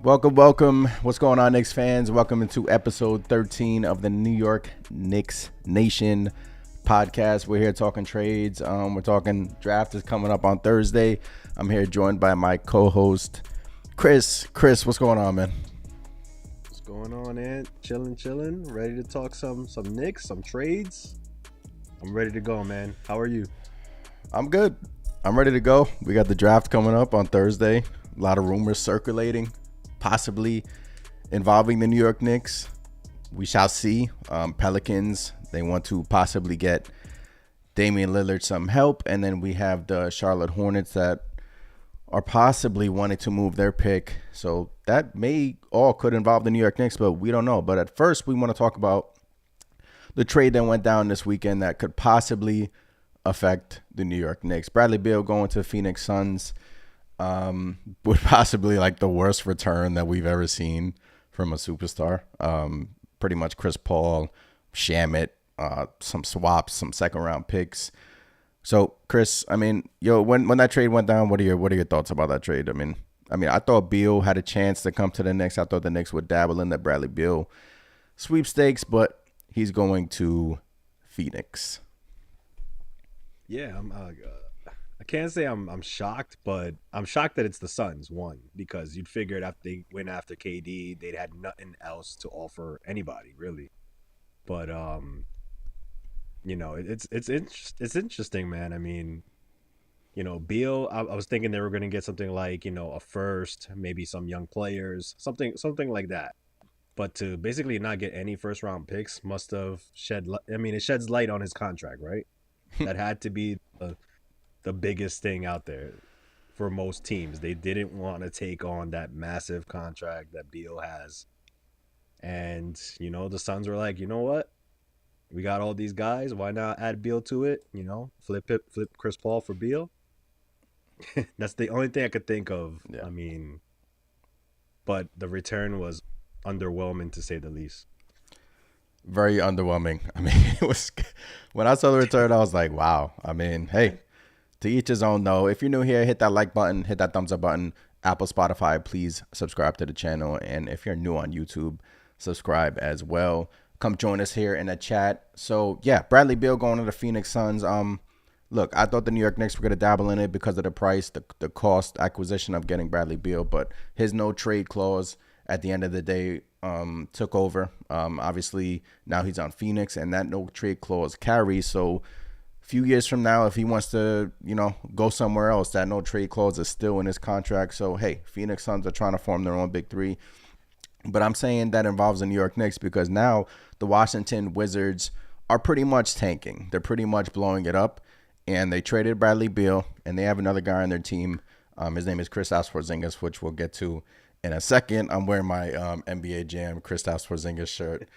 Welcome. What's going on, Knicks fans? Welcome into episode 13 of the New York Knicks Nation podcast. We're here talking trades. We're talking draft is coming up on Thursday. I'm here joined by my co-host, Chris. Chris, what's going on, man? What's going on, Ant? Chilling. Ready to talk some Knicks, some trades. I'm ready to go, man. How are you? I'm good. I'm ready to go. We got the draft coming up on Thursday. A lot of rumors circulating, possibly involving the New York Knicks. We shall see. Pelicans, they want to possibly get Damian Lillard some help. And then we have the Charlotte Hornets that are possibly wanting to move their pick. So that could involve the New York Knicks, but we don't know. But at first, we want to talk about the trade that went down this weekend that could possibly affect the New York Knicks. Bradley Beal going to Phoenix Suns. Would possibly like the worst return that we've ever seen from a superstar. Pretty much Chris Paul, Shamet, some swaps, some second round picks. So Chris, I mean, when that trade went down, what are your thoughts about that trade? I mean, I thought Beal had a chance to come to the Knicks. I thought the Knicks would dabble in the Bradley Beal sweepstakes, but he's going to Phoenix. Yeah, I can't say I'm shocked, but I'm shocked that it's the Suns, one, because you'd figured after they went after KD, they'd had nothing else to offer anybody, really. But it's interesting, man. I mean, Beal, I was thinking they were going to get something like, a first, maybe some young players, something like that. But to basically not get any first round picks must have it sheds light on his contract, right? That had to be the biggest thing out there for most teams. They didn't want to take on that massive contract that Beal has. And, the Suns were like, you know what? We got all these guys. Why not add Beal to it? Flip Chris Paul for Beal. That's the only thing I could think of. Yeah. I mean, but the return was underwhelming to say the least. Very underwhelming. I mean, it was when I saw the return, I was like, wow. I mean, hey, to each his own, though. If you're new here, hit that like button, hit that thumbs up button. Apple, Spotify, please subscribe to the channel. And if you're new on YouTube, subscribe as well. Come join us here in the chat. So, yeah, Bradley Beal going to the Phoenix Suns. Look, I thought the New York Knicks were going to dabble in it because of the price, the cost acquisition of getting Bradley Beal. But his no trade clause at the end of the day took over. Obviously, now he's on Phoenix, and that no trade clause carries. So, few years from now, if he wants to, go somewhere else, that no trade clause is still in his contract. So, hey, Phoenix Suns are trying to form their own big three. But I'm saying that involves the New York Knicks because now the Washington Wizards are pretty much tanking. They're pretty much blowing it up. And they traded Bradley Beal, and they have another guy on their team. His name is Kristaps Porzingis, which we'll get to in a second. I'm wearing my NBA Jam Kristaps Porzingis shirt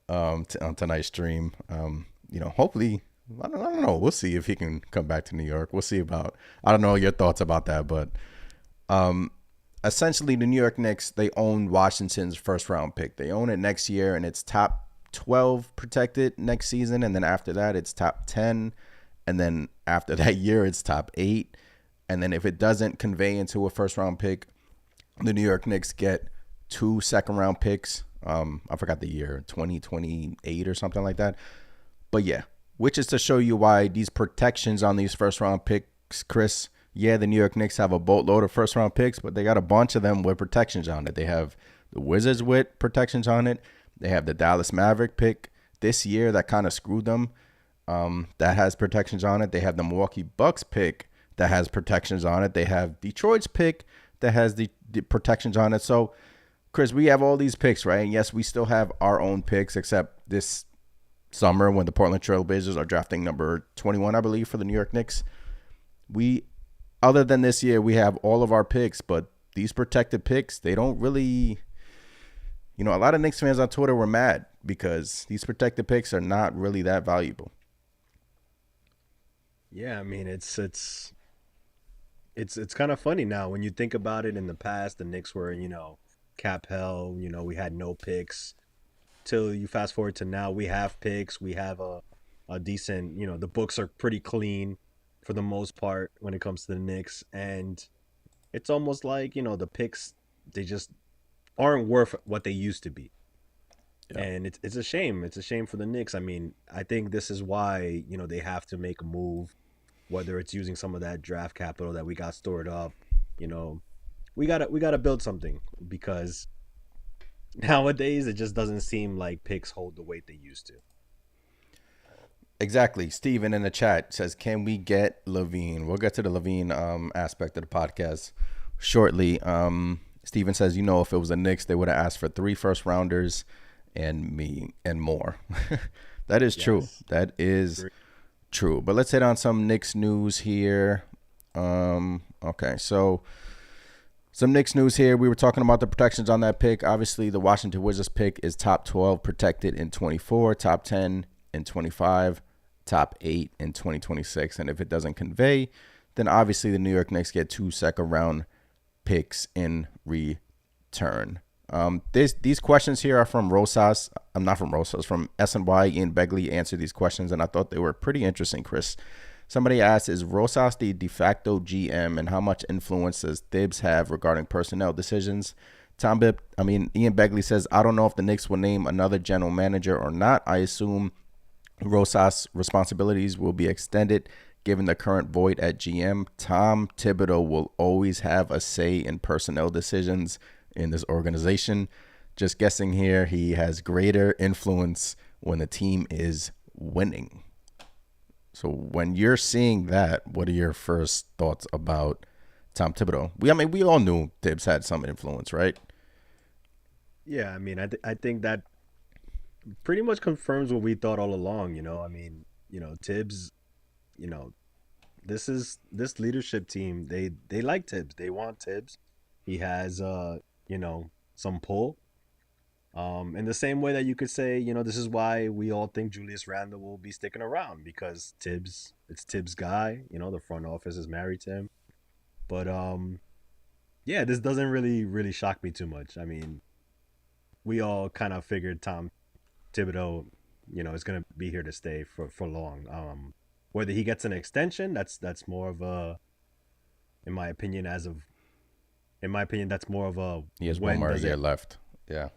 on tonight's stream. Hopefully, I don't know. We'll see if he can come back to New York. We'll see about. I don't know your thoughts about that, but essentially, the New York Knicks, they own Washington's first round pick. They own it next year, and it's top 12 protected next season, and then after that, it's top 10. And then after that year, it's top 8. And then if it doesn't convey into a first-round pick, the New York Knicks get 2 second-round picks. I forgot the year, 2028 or something like that. But, yeah, which is to show you why these protections on these first-round picks, Chris, yeah, the New York Knicks have a boatload of first-round picks, but they got a bunch of them with protections on it. They have the Wizards with protections on it. They have the Dallas Maverick pick this year that kind of screwed them. That has protections on it. They have the Milwaukee Bucks pick that has protections on it. They have Detroit's pick that has the protections on it. So, Chris, we have all these picks, right? And yes, we still have our own picks, except this summer when the Portland Trail Blazers are drafting number 21, I believe, for the New York Knicks. Other than this year, we have all of our picks, but these protected picks, they don't really, a lot of Knicks fans on Twitter were mad because these protected picks are not really that valuable. Yeah, I mean it's kind of funny now when you think about it. In the past, the Knicks were, cap hell. We had no picks. Till you fast forward to now, we have picks. We have a decent. The books are pretty clean for the most part when it comes to the Knicks, and it's almost like the picks, they just aren't worth what they used to be. Yeah. And it's a shame. It's a shame for the Knicks. I mean, I think this is why, they have to make a move, whether it's using some of that draft capital that we got stored up, you know. We gotta build something because nowadays it just doesn't seem like picks hold the weight they used to. Exactly. Steven in the chat says, "Can we get LaVine?" We'll get to the LaVine aspect of the podcast shortly. Steven says, if it was the Knicks, they would have asked for 3 first rounders and me and more. That is true. Yes. That is true. But let's hit on some Knicks news here. Okay, so some Knicks news here. We were talking about the protections on that pick. Obviously, the Washington Wizards pick is top 12 protected in 24, top 10 in 25, top 8 in 2026. And if it doesn't convey, then obviously the New York Knicks get 2 second-round picks in return. These questions here are from Rosas. I'm not from Rosas, from SNY. Ian Begley answered these questions, and I thought they were pretty interesting, Chris. Somebody asked, is Rosas the de facto GM, and how much influence does Thibs have regarding personnel decisions? Ian Begley says, I don't know if the Knicks will name another general manager or not. I assume Rosas' responsibilities will be extended given the current void at GM. Tom Thibodeau will always have a say in personnel decisions in this organization. Just guessing here, he has greater influence when the team is winning. So when you're seeing that, what are your first thoughts about Tom Thibodeau? We all knew Tibbs had some influence, right? Yeah, I think that pretty much confirms what we thought all along. Tibbs. You know, this leadership team. They like Tibbs. They want Tibbs. He has some pull. In the same way that you could say, this is why we all think Julius Randle will be sticking around because it's Tibbs' guy. The front office is married to him. But yeah, this doesn't really shock me too much. We all kind of figured Tom Thibodeau, is gonna be here to stay for long. Whether he gets an extension, that's more of a, in my opinion, that's more of a, He has one more year left. Yeah.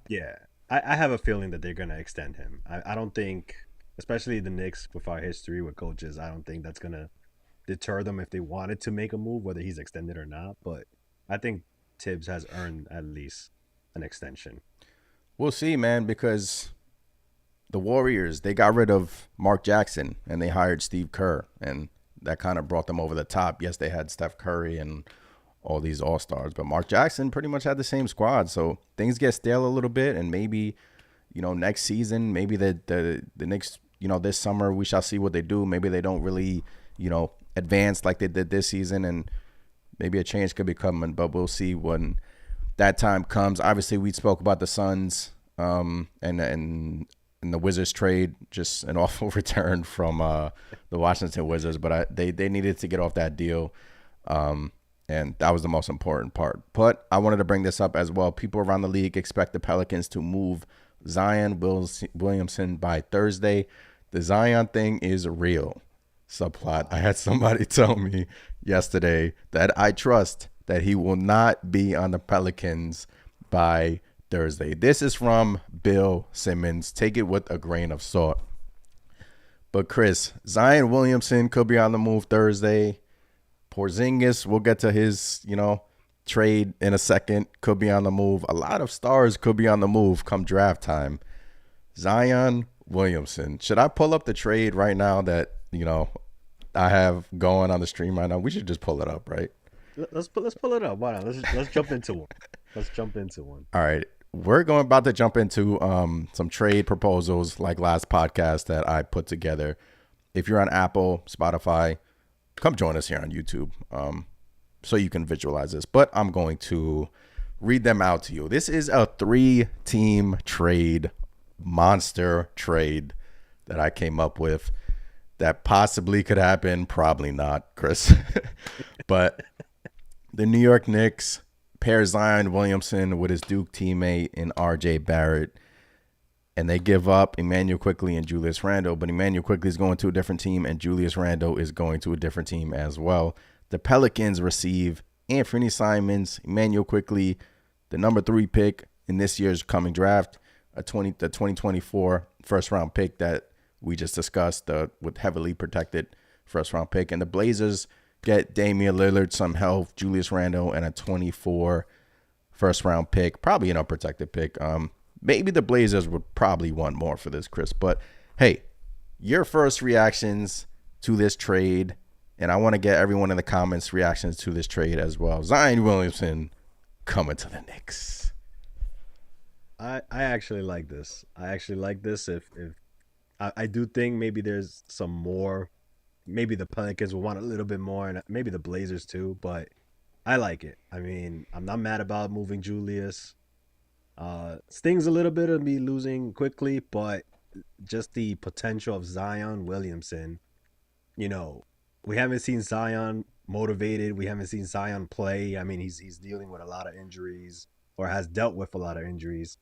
Yeah, I have a feeling that they're gonna extend him. I don't think, especially the Knicks with our history with coaches, I don't think that's gonna deter them if they wanted to make a move, whether he's extended or not. But I think Tibbs has earned at least an extension. We'll see, man, because the Warriors, they got rid of Mark Jackson and they hired Steve Kerr, and that kind of brought them over the top. Yes, they had Steph Curry and all these all-stars, but Mark Jackson pretty much had the same squad. So things get stale a little bit, and maybe, next season, maybe the Knicks, this summer, we shall see what they do. Maybe they don't really, advance like they did this season, and maybe a change could be coming, but we'll see when that time comes. Obviously, we spoke about the Suns and the Wizards trade, just an awful return from the Washington Wizards, but they needed to get off that deal. And that was the most important part. But I wanted to bring this up as well. People around the league expect the Pelicans to move Zion Williamson by Thursday. The Zion thing is real. Subplot. I had somebody tell me yesterday that I trust that he will not be on the Pelicans by Thursday. This is from Bill Simmons. Take it with a grain of salt. But Chris, Zion Williamson could be on the move Thursday. Porzingis, we'll get to his, trade in a second, could be on the move. A lot of stars could be on the move come draft time. Zion Williamson. Should I pull up the trade right now that, I have going on the stream right now? We should just pull it up, right? Let's pull it up. Why not? Let's jump into one. Let's jump into one. All right. We're about to jump into some trade proposals like last podcast that I put together. If you're on Apple, Spotify, come join us here on YouTube so you can visualize this. But I'm going to read them out to you. This is a 3-team trade, monster trade that I came up with that possibly could happen. Probably not, Chris. But the New York Knicks pair Zion Williamson with his Duke teammate in R.J. Barrett, and they give up Emmanuel Quickley and Julius Randle, but Emmanuel Quickley is going to a different team, and Julius Randle is going to a different team as well. The Pelicans receive Anthony Simons, Emmanuel Quickley, the number 3 pick in this year's coming draft, the 2024 first round pick that we just discussed, with heavily protected first round pick. And the Blazers get Damian Lillard, some health, Julius Randle, and a 24 first round pick, probably an unprotected pick. Maybe the Blazers would probably want more for this, Chris. But hey, your first reactions to this trade, and I want to get everyone in the comments reactions to this trade as well. Zion Williamson coming to the Knicks. I actually like this. If I do think maybe there's some more. Maybe the Pelicans will want a little bit more, and maybe the Blazers too. But I like it. I mean, I'm not mad about moving Julius. Stings a little bit of me losing quickly, but just the potential of Zion Williamson. We haven't seen Zion motivated. We haven't seen Zion play. I mean, he's dealing with a lot of injuries, or has dealt with a lot of injuries.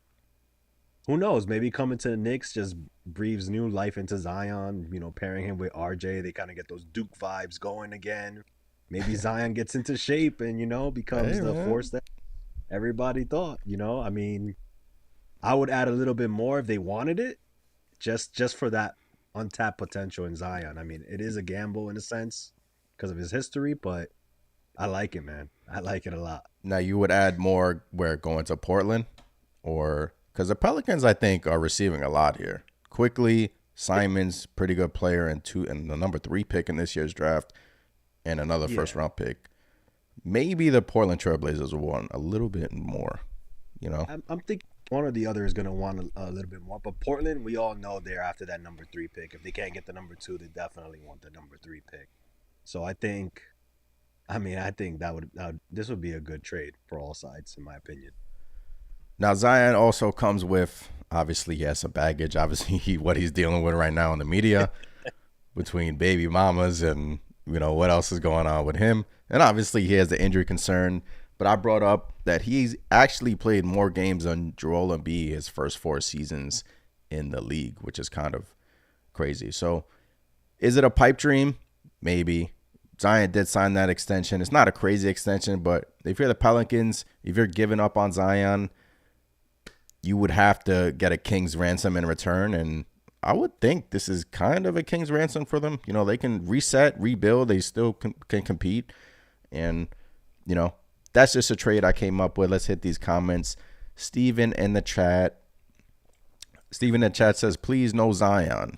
Who knows? Maybe coming to the Knicks just breathes new life into Zion. Pairing him with RJ, they kind of get those Duke vibes going again. Maybe Zion gets into shape and becomes the force that everybody thought. I mean, I would add a little bit more if they wanted it, just for that untapped potential in Zion. I mean, it is a gamble in a sense because of his history, but I like it, man. I like it a lot. Now, you would add more where going to Portland, or because the Pelicans, I think, are receiving a lot here. Quickly, Simons, pretty good player, and the number 3 pick in this year's draft, and another first round pick. Maybe the Portland Trailblazers will want a little bit more. I'm thinking one or the other is going to want a little bit more. But Portland, we all know they're after that number 3 pick. If they can't get the number 2, they definitely want the number 3 pick. So I think this would be a good trade for all sides, in my opinion. Now, Zion also comes with, obviously, he has some baggage. Obviously, what he's dealing with right now in the media between baby mamas and, what else is going on with him. And obviously, he has the injury concern. But I brought up that he's actually played more games than Joel Embiid his first 4 seasons in the league, which is kind of crazy. So is it a pipe dream? Maybe. Zion did sign that extension. It's not a crazy extension, but if you're the Pelicans, if you're giving up on Zion, you would have to get a king's ransom in return. And I would think this is kind of a king's ransom for them. They can reset, rebuild. They still can compete. And, that's just a trade I came up with. Let's hit these comments. Steven in the chat says, please no Zion.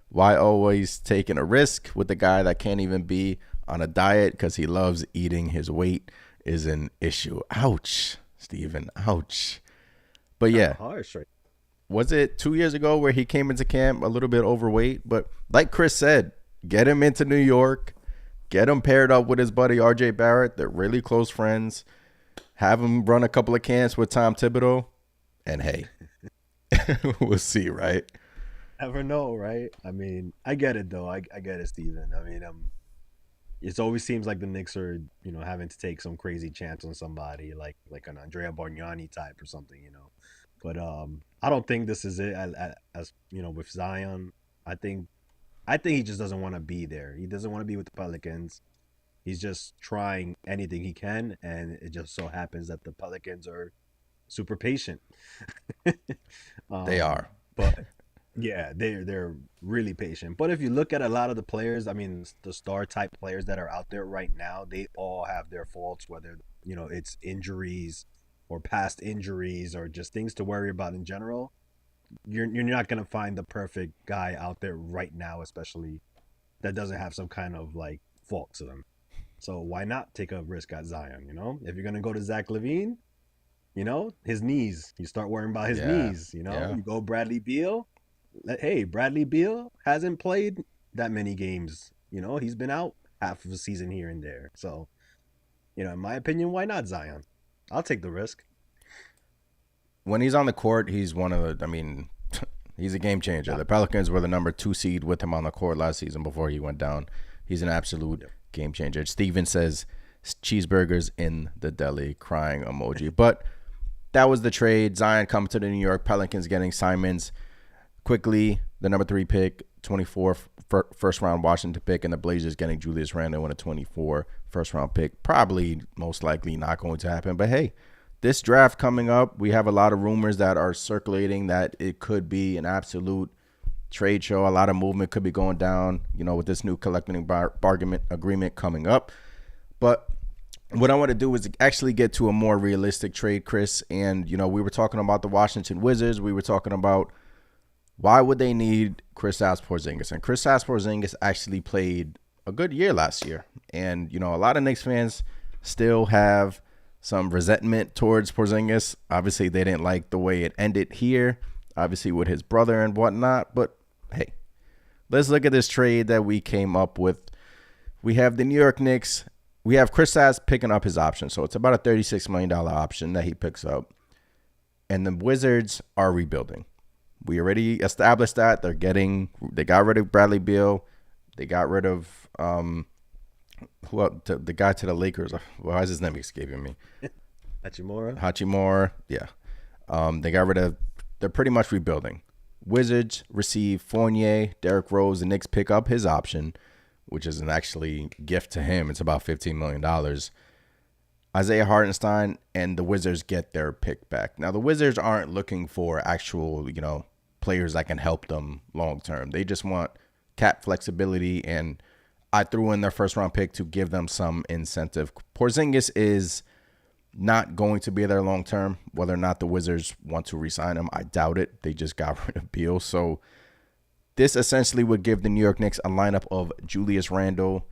Why always taking a risk with the guy that can't even be on a diet because he loves eating his weight is an issue. Ouch, Steven. Ouch. But yeah, harsh, right? Was it 2 years ago where he came into camp a little bit overweight? But like Chris said, get him into New York. Get him paired up with his buddy R.J. Barrett. They're really close friends. Have him run a couple of camps with Tom Thibodeau. And hey, we'll see, right? Never know, right? I mean, I get it, though. I get it, Steven. I mean, it always seems like the Knicks are, having to take some crazy chance on somebody like an Andrea Bargnani type or something, But I don't think this is it. As with Zion, I think he just doesn't want to be there. He doesn't want to be with the Pelicans. He's just trying anything he can, and it just so happens that the Pelicans are super patient. They are. But yeah, they're really patient. But if you look at a lot of the players, I mean, the star type players that are out there right now, they all have their faults, whether it's injuries or past injuries or just things to worry about in general. You're not going to find the perfect guy out there right now, especially that doesn't have some kind of like fault to them. So why not take a risk at Zion? If you're going to go to Zach LaVine, his knees, you start worrying about his knees. You go Bradley Beal. Hey, Bradley Beal hasn't played that many games. He's been out half of a season here and there. So, in my opinion, why not Zion? I'll take the risk. When he's on the court, he's he's a game changer. Yeah. The Pelicans were the number 2 seed with him on the court last season before he went down. He's an absolute game changer. Steven says, cheeseburgers in the deli, crying emoji. But that was the trade. Zion coming to the New York Pelicans, getting Simons quickly, the number 3 pick, 24 first round Washington pick, and the Blazers getting Julius Randle and a 24 first round pick. Probably, most likely not going to happen. But hey, this draft coming up, we have a lot of rumors that are circulating that it could be an absolute trade show. A lot of movement could be going down, with this new collective bargaining agreement coming up. But what I want to do is actually get to a more realistic trade, Chris. And, we were talking about the Washington Wizards. We were talking about why would they need Kristaps Porzingis? And Kristaps Porzingis actually played a good year last year. And, a lot of Knicks fans still have some resentment towards Porzingis. Obviously, they didn't like the way it ended here, obviously with his brother and whatnot. But, hey, let's look at this trade that we came up with. We have the New York Knicks. We have Kristaps picking up his option. So it's about a $36 million option that he picks up. And the Wizards are rebuilding. We already established that. They got rid of Bradley Beal. They got rid of the guy to the Lakers. Why is his name escaping me? Hachimura. Yeah. They're pretty much rebuilding. Wizards receive Fournier, Derrick Rose. The Knicks pick up his option, which is an actually gift to him. It's about $15 million. Isaiah Hartenstein, and the Wizards get their pick back. Now, the Wizards aren't looking for actual, players that can help them long term. They just want cap flexibility, and I threw in their first round pick to give them some incentive. Porzingis is not going to be there long term. Whether or not the Wizards want to re-sign him, I doubt it. They just got rid of Beal. So this essentially would give the New York Knicks a lineup of Julius Randle,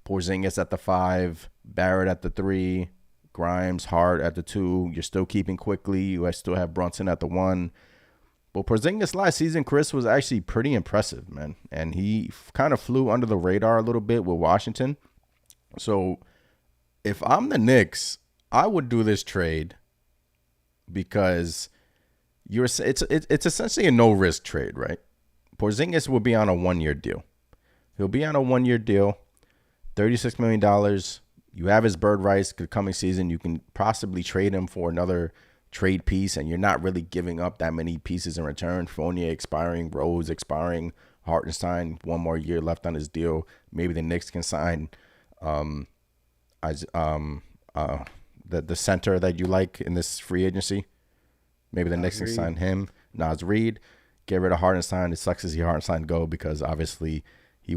Porzingis at the 5, Barrett at the 3, Grimes, Hart at the 2. You're still keeping Quickly. You still have Brunson at the 1. But Porzingis last season, Chris, was actually pretty impressive, man. And he kind of flew under the radar a little bit with Washington. So if I'm the Knicks, I would do this trade because it's essentially a no-risk trade, right? Porzingis will be on a 1-year deal. He'll be on a 1-year deal, $36 million. You have his bird rights the coming season. You can possibly trade him for another trade piece, and you're not really giving up that many pieces in return. Fournier expiring, Rose expiring, Hartenstein, 1 more year left on his deal. Maybe the Knicks can sign the center that you like in this free agency. Maybe the Knicks can sign him, Naz Reid. Get rid of Hartenstein. It sucks to see Hartenstein go because obviously he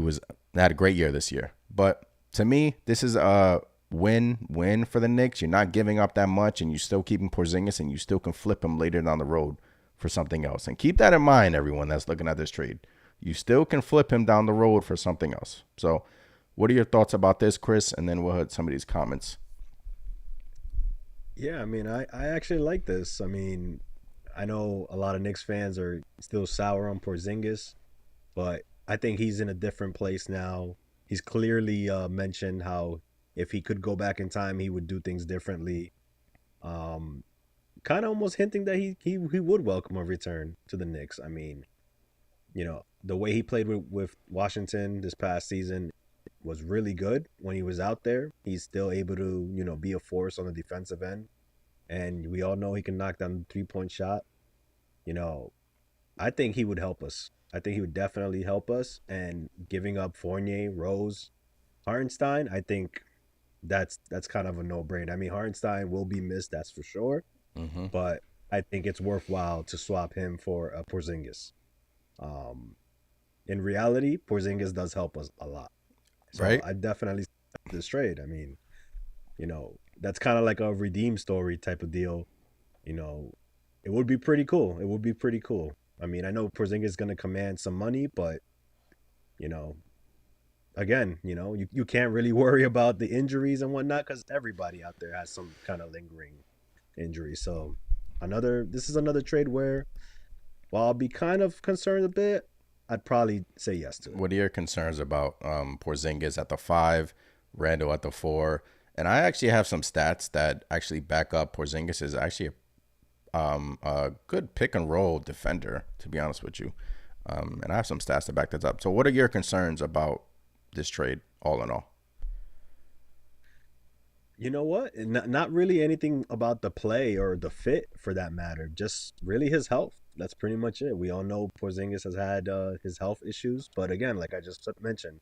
had a great year this year. But to me, this is a win-win for the Knicks. You're not giving up that much, and you're still keeping Porzingis, and you still can flip him later down the road for something else. And keep that in mind, everyone that's looking at this trade. You still can flip him down the road for something else. So what are your thoughts about this, Chris? And then we'll hit some of these comments. Yeah, I mean, I actually like this. I mean, I know a lot of Knicks fans are still sour on Porzingis, but I think he's in a different place now. He's clearly mentioned how if he could go back in time, he would do things differently. Kind of almost hinting that he would welcome a return to the Knicks. I mean, the way he played with Washington this past season was really good when he was out there. He's still able to, be a force on the defensive end. And we all know he can knock down the three-point shot. I think he would help us. I think he would definitely help us. And giving up Fournier, Rose, Hartenstein, I think that's kind of a no-brainer. I mean, Hartenstein will be missed, that's for sure. Mm-hmm. But I think it's worthwhile to swap him for Porzingis. In reality, Porzingis does help us a lot. So Right? I definitely this trade. I mean, that's kind of like a redeem story type of deal. It would be pretty cool. It would be pretty cool. I mean, I know Porzingis is going to command some money, but, again, you can't really worry about the injuries and whatnot because everybody out there has some kind of lingering injury. So this is another trade where, while I'll be kind of concerned a bit, I'd probably say yes to it. What are your concerns about Porzingis at the 5, Randle at the 4? And I actually have some stats that actually back up Porzingis is actually a good pick and roll defender, to be honest with you. And I have some stats to back that up. So what are your concerns about this trade, all in all? You know what? Not really anything about the play or the fit for that matter. Just really his health. That's pretty much it. We all know Porzingis has had his health issues. But again, like I just mentioned,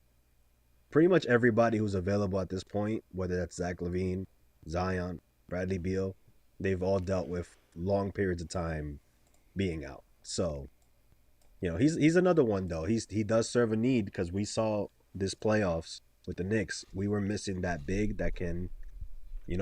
pretty much everybody who's available at this point, whether that's Zach LaVine, Zion, Bradley Beal, they've all dealt with long periods of time being out. So, he's another one though. He does serve a need because we saw this playoffs with the Knicks. We were missing that big that can,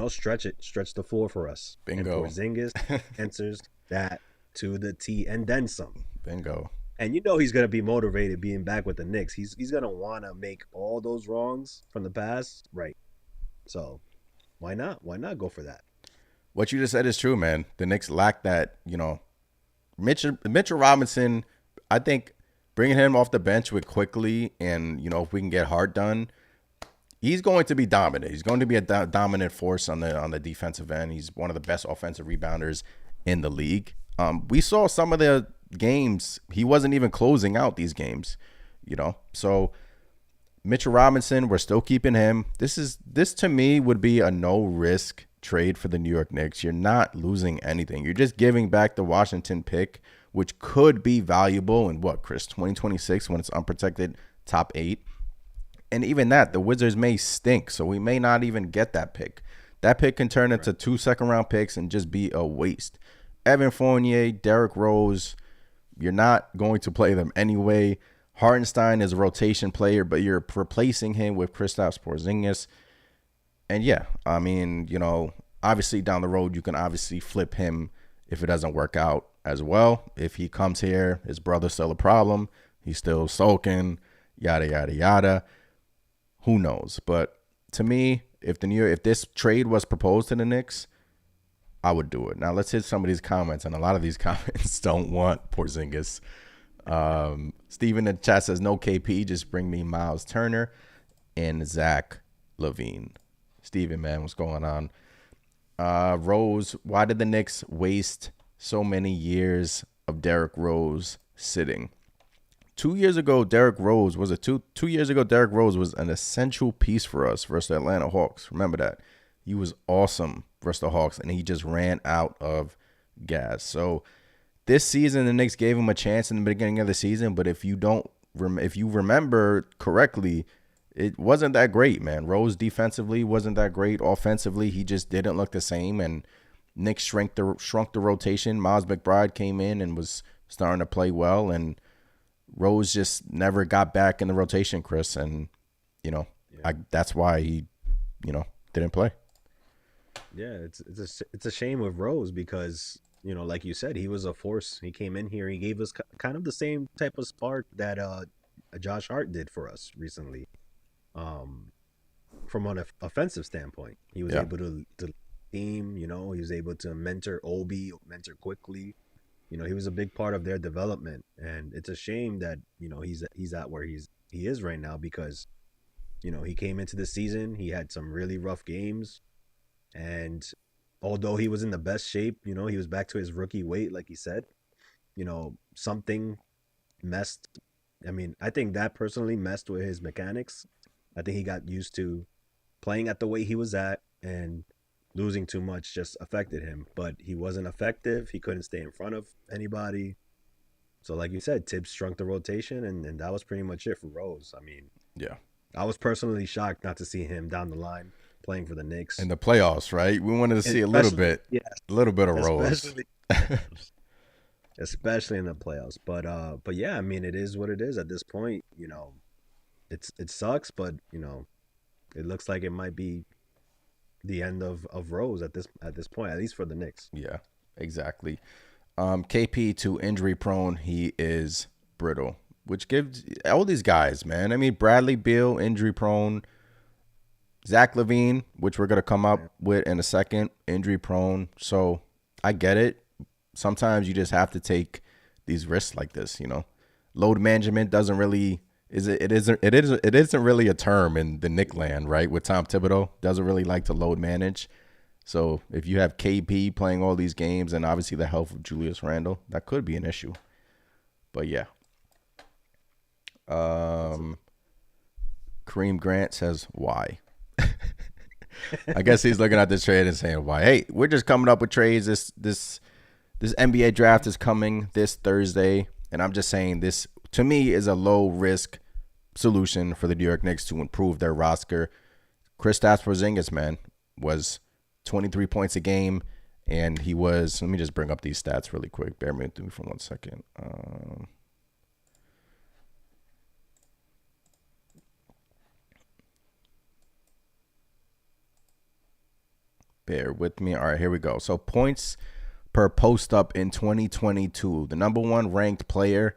stretch the floor for us. And Bingo. Porzingis answers that to the T and then some. Bingo. And he's gonna be motivated being back with the Knicks. He's gonna want to make all those wrongs from the past right. So why not? Why not go for that? What you just said is true, man. The Knicks lack that, Mitchell Robinson, I think bringing him off the bench with quickly and, if we can get Hart done, he's going to be dominant. He's going to be a dominant force on the defensive end. He's one of the best offensive rebounders in the league. We saw some of the games, he wasn't even closing out these games, So Mitchell Robinson, we're still keeping him. This to me would be a no risk trade for the New York Knicks. You're not losing anything. You're just giving back the Washington pick, which could be valuable in 2026 when it's unprotected top 8. And even that, the Wizards may stink, so we may not even get that pick. That pick can turn into 2 second-round picks and just be a waste. Evan Fournier, Derrick Rose, you're not going to play them anyway. Hartenstein is a rotation player, but you're replacing him with Kristaps Porzingis. And yeah, I mean, obviously down the road, you can obviously flip him if it doesn't work out as well. If he comes here, his brother's still a problem. He's still sulking, yada, yada, yada. Who knows? But to me, if this trade was proposed to the Knicks, I would do it. Now let's hit some of these comments, and a lot of these comments don't want Porzingis. Steven in the chat says no KP, just bring me Miles Turner and Zach LaVine. Steven, man, what's going on? Rose, why did the Knicks waste so many years of Derrick Rose sitting? 2 years ago, Derrick Rose was an essential piece for us versus the Atlanta Hawks. Remember that. He was awesome versus the Hawks, and he just ran out of gas. So this season, the Knicks gave him a chance in the beginning of the season, but if you remember correctly, it wasn't that great, man. Rose defensively wasn't that great. Offensively, he just didn't look the same, and Knicks shrunk the rotation. Miles McBride came in and was starting to play well, and Rose just never got back in the rotation, Chris, and that's why he didn't play. Yeah, it's a shame with Rose because like you said, he was a force. He came in here, he gave us kind of the same type of spark that Josh Hart did for us recently. From an offensive standpoint, he was able to team. He was able to mentor Obi, mentor quickly. He was a big part of their development, and it's a shame that he's at where he is right now because he came into the season, he had some really rough games, and although he was in the best shape, he was back to his rookie weight, like he said. Something messed. I mean, I think that personally messed with his mechanics. I think he got used to playing at the weight he was at, and losing too much just affected him. But he wasn't effective. He couldn't stay in front of anybody. So like you said, Tibbs shrunk the rotation, and that was pretty much it for Rose. I mean, yeah, I was personally shocked not to see him down the line playing for the Knicks. In the playoffs, right? We wanted to see a little bit of Rose. Especially in the playoffs. But yeah, I mean, it is what it is at this point. It sucks, but it looks like it might be the end of Rose at this point, at least for the Knicks. Yeah, exactly. KP too injury prone. He is brittle, which gives all these guys, man. I mean, Bradley Beal injury prone. Zach LaVine, which we're gonna come up with in a second, injury prone. So I get it. Sometimes you just have to take these risks like this. Load management doesn't really. It isn't really a term in the Knick land, right? With Tom Thibodeau, doesn't really like to load manage. So if you have KP playing all these games and obviously the health of Julius Randle, that could be an issue. But yeah. Kareem Grant says why. I guess he's looking at this trade and saying why. Hey, we're just coming up with trades. This NBA draft is coming this Thursday, and I'm just saying this. To me, is a low-risk solution for the New York Knicks to improve their roster. Kristaps Porzingis, man, was 23 points a game And he was, let me just bring up these stats really quick. Bear with me for 1 second. Bear with me. All right, here we go. So points per post up in 2022. The number 1 ranked player,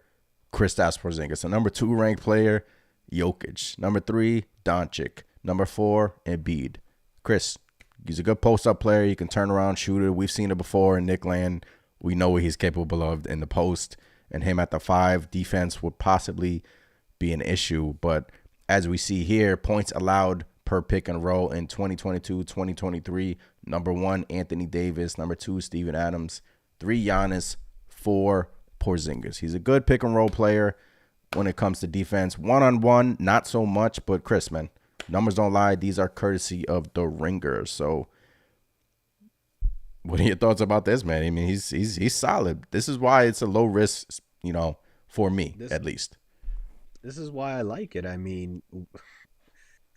Kristaps Porzingis. The number 2 ranked player, Jokic. Number 3, Doncic. Number 4, Embiid. Chris, he's a good post up player. He can turn around, shoot it. We've seen it before in Nick Land. We know what he's capable of in the post. And him at the 5, defense would possibly be an issue. But as we see here, points allowed per pick and roll in 2022, 2023. Number 1, Anthony Davis. Number 2, Steven Adams. 3, Giannis. 4, Porzingis. He's a good pick and roll player when it comes to defense. One-on-one, not so much. But Chris, man, numbers don't lie. These are courtesy of the Ringer. So what are your thoughts about this, man? I mean, he's solid. This is why it's a low risk, for me, at least. This is why I like it. I mean,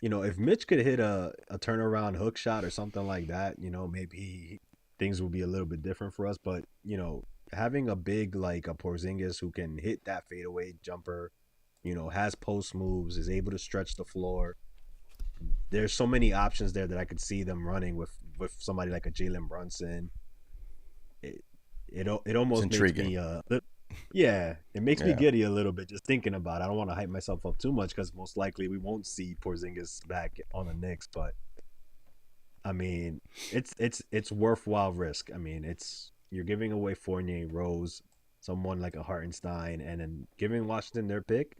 if Mitch could hit a turnaround hook shot or something like that, maybe things will be a little bit different for us. But, having a big like a Porzingis who can hit that fadeaway jumper, has post moves, is able to stretch the floor. There's so many options there that I could see them running with somebody like a Jalen Brunson. It almost makes me it makes me giddy a little bit just thinking about it. I don't want to hype myself up too much because most likely we won't see Porzingis back on the Knicks, but I mean, it's worthwhile risk. I mean, you're giving away Fournier, Rose, someone like a Hartenstein, and then giving Washington their pick.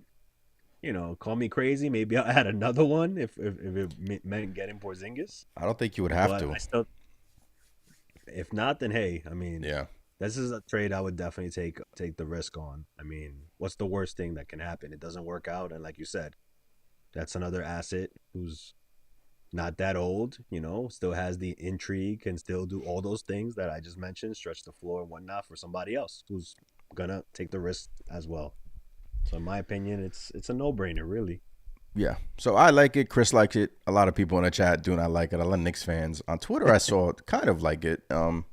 Call me crazy. Maybe I'll add another one if it meant getting Porzingis. I don't think you would have to. If not, then hey, I mean, yeah. This is a trade I would definitely take the risk on. I mean, what's the worst thing that can happen? It doesn't work out, and like you said, that's another asset who's not that old, still has the intrigue, can still do all those things that I just mentioned, stretch the floor and whatnot for somebody else who's gonna take the risk as well. So in my opinion, it's a no-brainer, really. Yeah. So I like it. Chris likes it. A lot of people in the chat do not like it. A lot of Knicks fans on Twitter I saw kind of like it.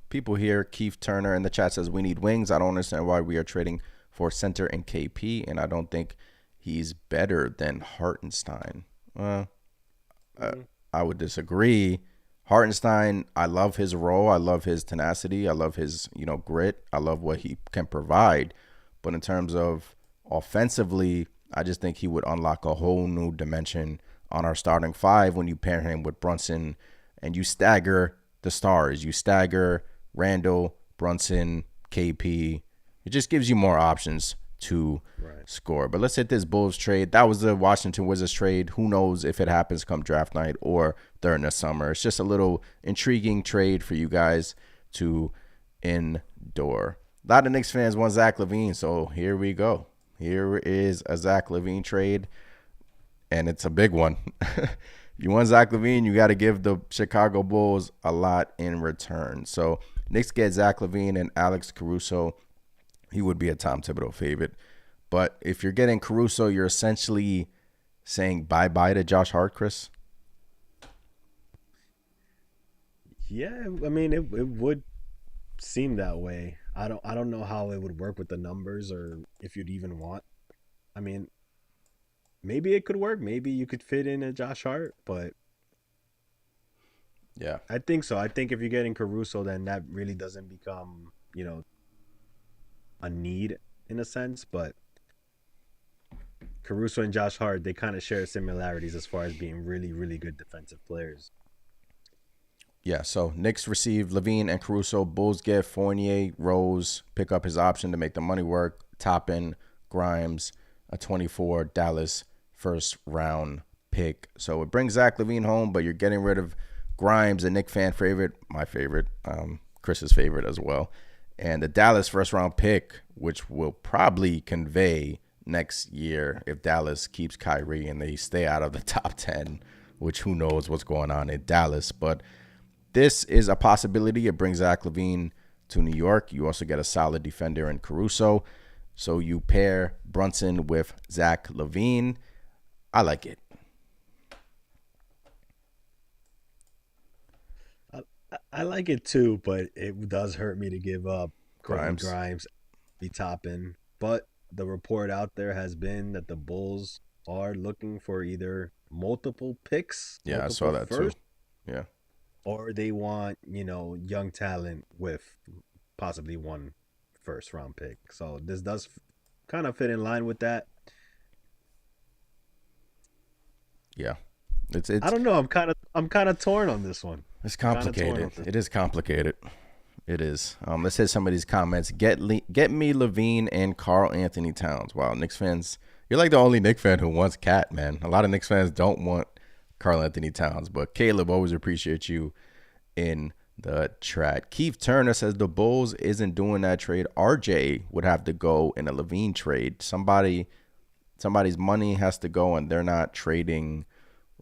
People here, Keith Turner in the chat says we need wings. I don't understand why we are trading for center and KP, and I don't think he's better than Hartenstein. I would disagree. Hartenstein, I love his role. I love his tenacity. I love his, grit. I love what he can provide. But in terms of offensively, I just think he would unlock a whole new dimension on our starting 5 when you pair him with Brunson and you stagger the stars. You stagger Randall, Brunson, KP. It just gives you more options to score. But let's hit this Bulls trade. That was the Washington Wizards trade. Who knows if it happens come draft night or during the summer. It's just a little intriguing trade for you guys to endure. A lot of Knicks fans want Zach LaVine, so here we go. Here is a Zach LaVine trade, and it's a big one. You want Zach LaVine, you got to give the Chicago Bulls a lot in return. So Knicks get Zach LaVine and Alex Caruso. He would be a Tom Thibodeau favorite. But if you're getting Caruso, you're essentially saying bye-bye to Josh Hart, Chris? Yeah, I mean, it would seem that way. I don't know how it would work with the numbers or if you'd even want. I mean, maybe it could work. Maybe you could fit in a Josh Hart, but yeah, I think so. I think if you're getting Caruso, then that really doesn't become, a need in a sense. But Caruso and Josh Hart, they kind of share similarities as far as being really, really good defensive players. Yeah, so Knicks receive LaVine and Caruso. Bulls get Fournier, Rose, pick up his option to make the money work. Toppin, Grimes, a 24 Dallas first round pick. So it brings Zach LaVine home, but you're getting rid of Grimes, a Knicks fan favorite, my favorite, Chris's favorite as well. And the Dallas first round pick, which will probably convey next year if Dallas keeps Kyrie and they stay out of the top 10, which who knows what's going on in Dallas. But this is a possibility. It brings Zach LaVine to New York. You also get a solid defender in Caruso. So you pair Brunson with Zach LaVine. I like it. I like it too, but it does hurt me to give up Courtney Grimes. Grimes, be topping. But the report out there has been that the Bulls are looking for either multiple picks, Yeah, I saw multiple that too. first, Yeah. or they want, young talent with possibly one first round pick. So this does kind of fit in line with that. Yeah. It's I it's don't know. I'm kind of torn on this one. it's Kind of torn complicated. on this. It is complicated. It is. Let's hit some of these comments. Get me LaVine and Carl Anthony Towns. Wow, Knicks fans, you're like the only Knicks fan who wants Cat, man. A lot of Knicks fans don't want Carl Anthony Towns, but Caleb, always appreciate you in the chat. Keith Turner says the Bulls isn't doing that trade. RJ would have to go in a LaVine trade. Somebody's money has to go, and they're not trading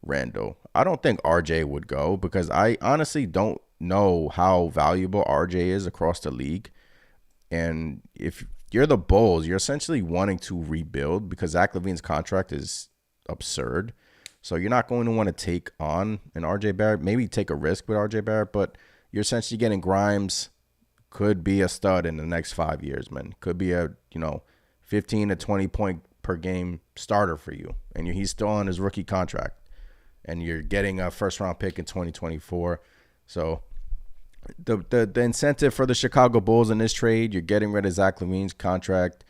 Randall. I don't think RJ would go because I honestly don't know how valuable RJ is across the league. And if you're the Bulls, you're essentially wanting to rebuild because Zach LaVine's contract is absurd. So you're not going to want to take on an RJ Barrett, maybe take a risk with RJ Barrett, but you're essentially getting Grimes, could be a stud in the next 5 years, man. Could be a, 15 to 20 point per game starter for you. And he's still on his rookie contract. And you're getting a first round pick in 2024. So the incentive for the Chicago Bulls in this trade, you're getting rid of Zach LaVine's contract.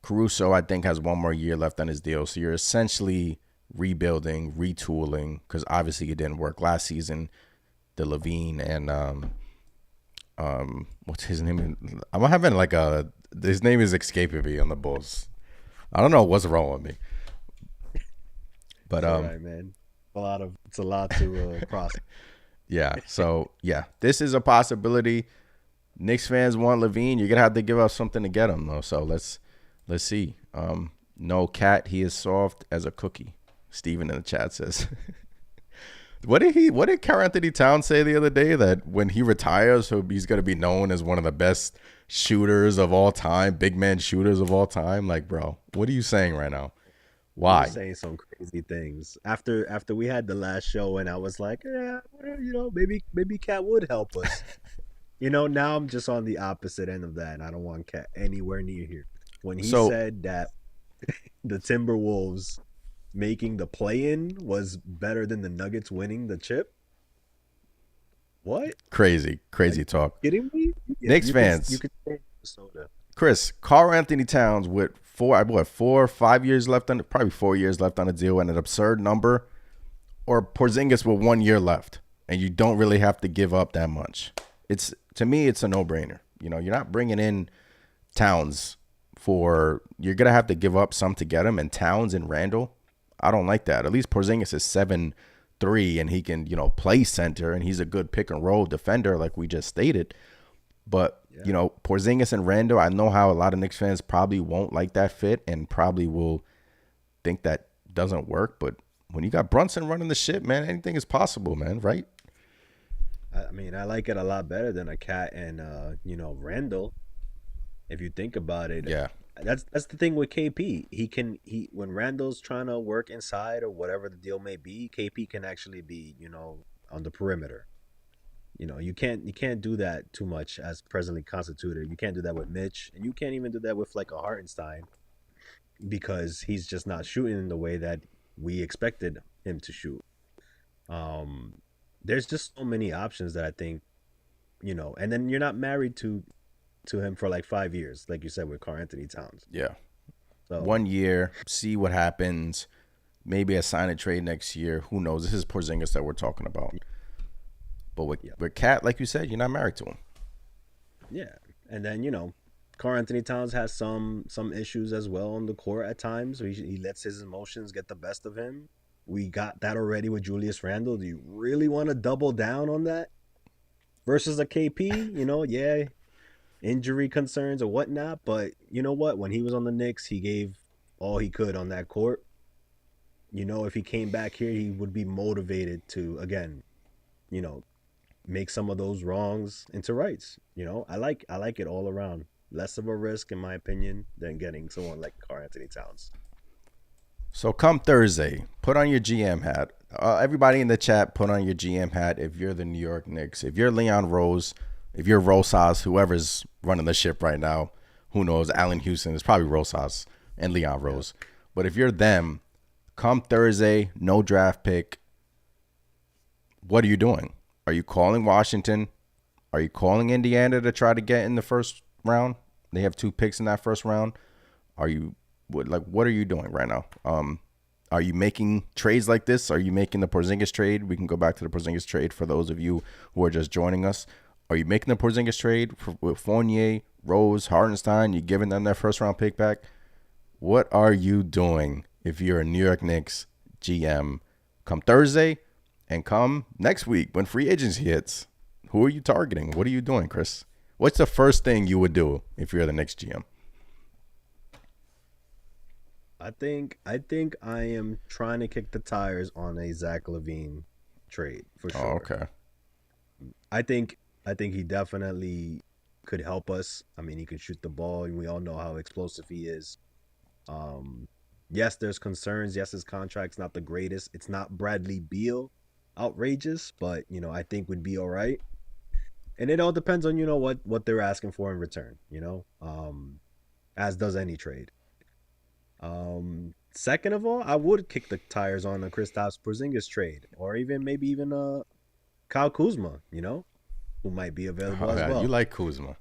Caruso, I think, has one more year left on his deal. So you're essentially rebuilding, retooling, because obviously it didn't work last season. The LaVine and what's his name? I'm having his name is escaping me on the Bulls. I don't know what's wrong with me. But It's all right, man. It's a lot to process. yeah. So yeah, this is a possibility. Knicks fans want LaVine. You're gonna have to give up something to get him though. So let's see. No Cat, he is soft as a cookie. Steven in the chat says. What did Karl Anthony Towns say the other day? That when he retires, he's gonna be known as one of the best shooters of all time, big man shooters of all time. Like, bro, what are you saying right now? You're Why? saying some crazy things after we had the last show, and I was like, yeah, well, maybe Cat would help us. Now I'm just on the opposite end of that, and I don't want Cat anywhere near here. When he So said that the Timberwolves making the play-in was better than the Nuggets winning the chip, what? crazy Are you talk. kidding me? Yeah, Knicks you fans, could say Minnesota. Chris, Carl Anthony Towns with 5 years left on, probably 4 years left on the deal and an absurd number, or Porzingis with 1 year left, and you don't really have to give up that much. To me, it's a no-brainer. You're not bringing in Towns you're gonna have to give up some to get him, and Towns and Randall, I don't like that. At least Porzingis is 7'3", and he can play center, and he's a good pick and roll defender, like we just stated. But, Yeah. Porzingis and Randall, I know how a lot of Knicks fans probably won't like that fit and probably will think that doesn't work. But when you got Brunson running the shit, man, anything is possible, man, right? I mean, I like it a lot better than a Cat and Randall. If you think about it, Yeah. that's the thing with KP. He when Randall's trying to work inside or whatever the deal may be, KP can actually be on the perimeter. You can't do that too much as presently constituted. You can't do that with Mitch, and you can't even do that with like a Hartenstein because he's just not shooting in the way that we expected him to shoot. Um, there's just so many options that I think and then you're not married to him for like 5 years, like you said with Carl Anthony Towns. Yeah. So 1 year, see what happens. Maybe a sign and trade next year. Who knows? This is Porzingis that we're talking about. But yeah, with Cat, like you said, you're not married to him. yeah, and then Carl Anthony Towns has some issues as well on the court at times. So he lets his emotions get the best of him. We got that already with Julius Randle. Do you really want to double down on that versus a KP? Yeah, injury concerns or whatnot, but you know what? When he was on the Knicks, he gave all he could on that court. If he came back here, he would be motivated to again, you know, make some of those wrongs into rights. I like it all around. Less of a risk, in my opinion, than getting someone like Carl Anthony Towns. So come Thursday, put on your GM hat. everybody in the chat, put on your GM hat if you're the New York Knicks. If you're Leon Rose, if you're Rosas, whoever's running the ship right now, who knows? Allen Houston is probably Rosas and Leon Rose. Yeah. But if you're them, come Thursday, no draft pick, what are you doing? Are you calling Washington? Are you calling Indiana to try to get in the first round? They have 2 picks in that first round. What are you doing right now? Are you making trades like this? Are you making the Porzingis trade? We can go back to the Porzingis trade for those of you who are just joining us. Are you making the Porzingis trade with Fournier, Rose, Hartenstein? You giving them their first round pick back? What are you doing if you're a New York Knicks GM come Thursday and come next week when free agency hits? Who are you targeting? What are you doing, Chris? What's the first thing you would do if you're the Knicks GM? I think I am trying to kick the tires on a Zach LaVine trade for sure. Oh, okay. I think he definitely could help us. I mean, he could shoot the ball, and we all know how explosive he is. Yes, there's concerns. Yes, his contract's not the greatest. It's not Bradley Beal outrageous, but I think would be all right. And it all depends on what they're asking for in return. As does any trade. Second of all, I would kick the tires on the Kristaps Porzingis trade, or maybe even Kyle Kuzma, who might be available as well. You like Kuzma?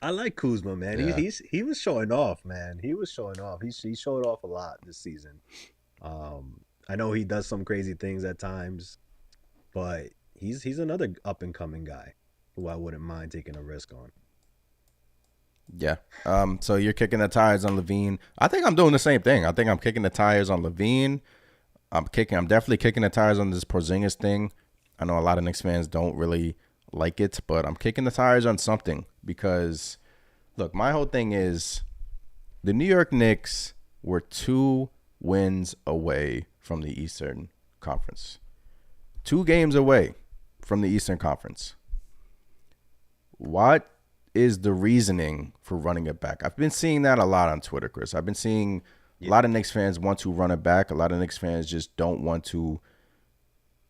I like Kuzma, man. Yeah. He was showing off, man. He was showing off. He showed off a lot this season. I know he does some crazy things at times, but he's another up and coming guy who I wouldn't mind taking a risk on. Yeah. So you're kicking the tires on LaVine. I think I'm doing the same thing. I think I'm kicking the tires on LaVine. I'm definitely kicking the tires on this Porzingis thing. I know a lot of Knicks fans don't really like it, but I'm kicking the tires on something because, look, my whole thing is the New York Knicks were 2 wins away from the Eastern Conference. 2 games away from the Eastern Conference. What is the reasoning for running it back? I've been seeing that a lot on Twitter, Chris. I've been seeing a lot of Knicks fans want to run it back. A lot of Knicks fans just don't want to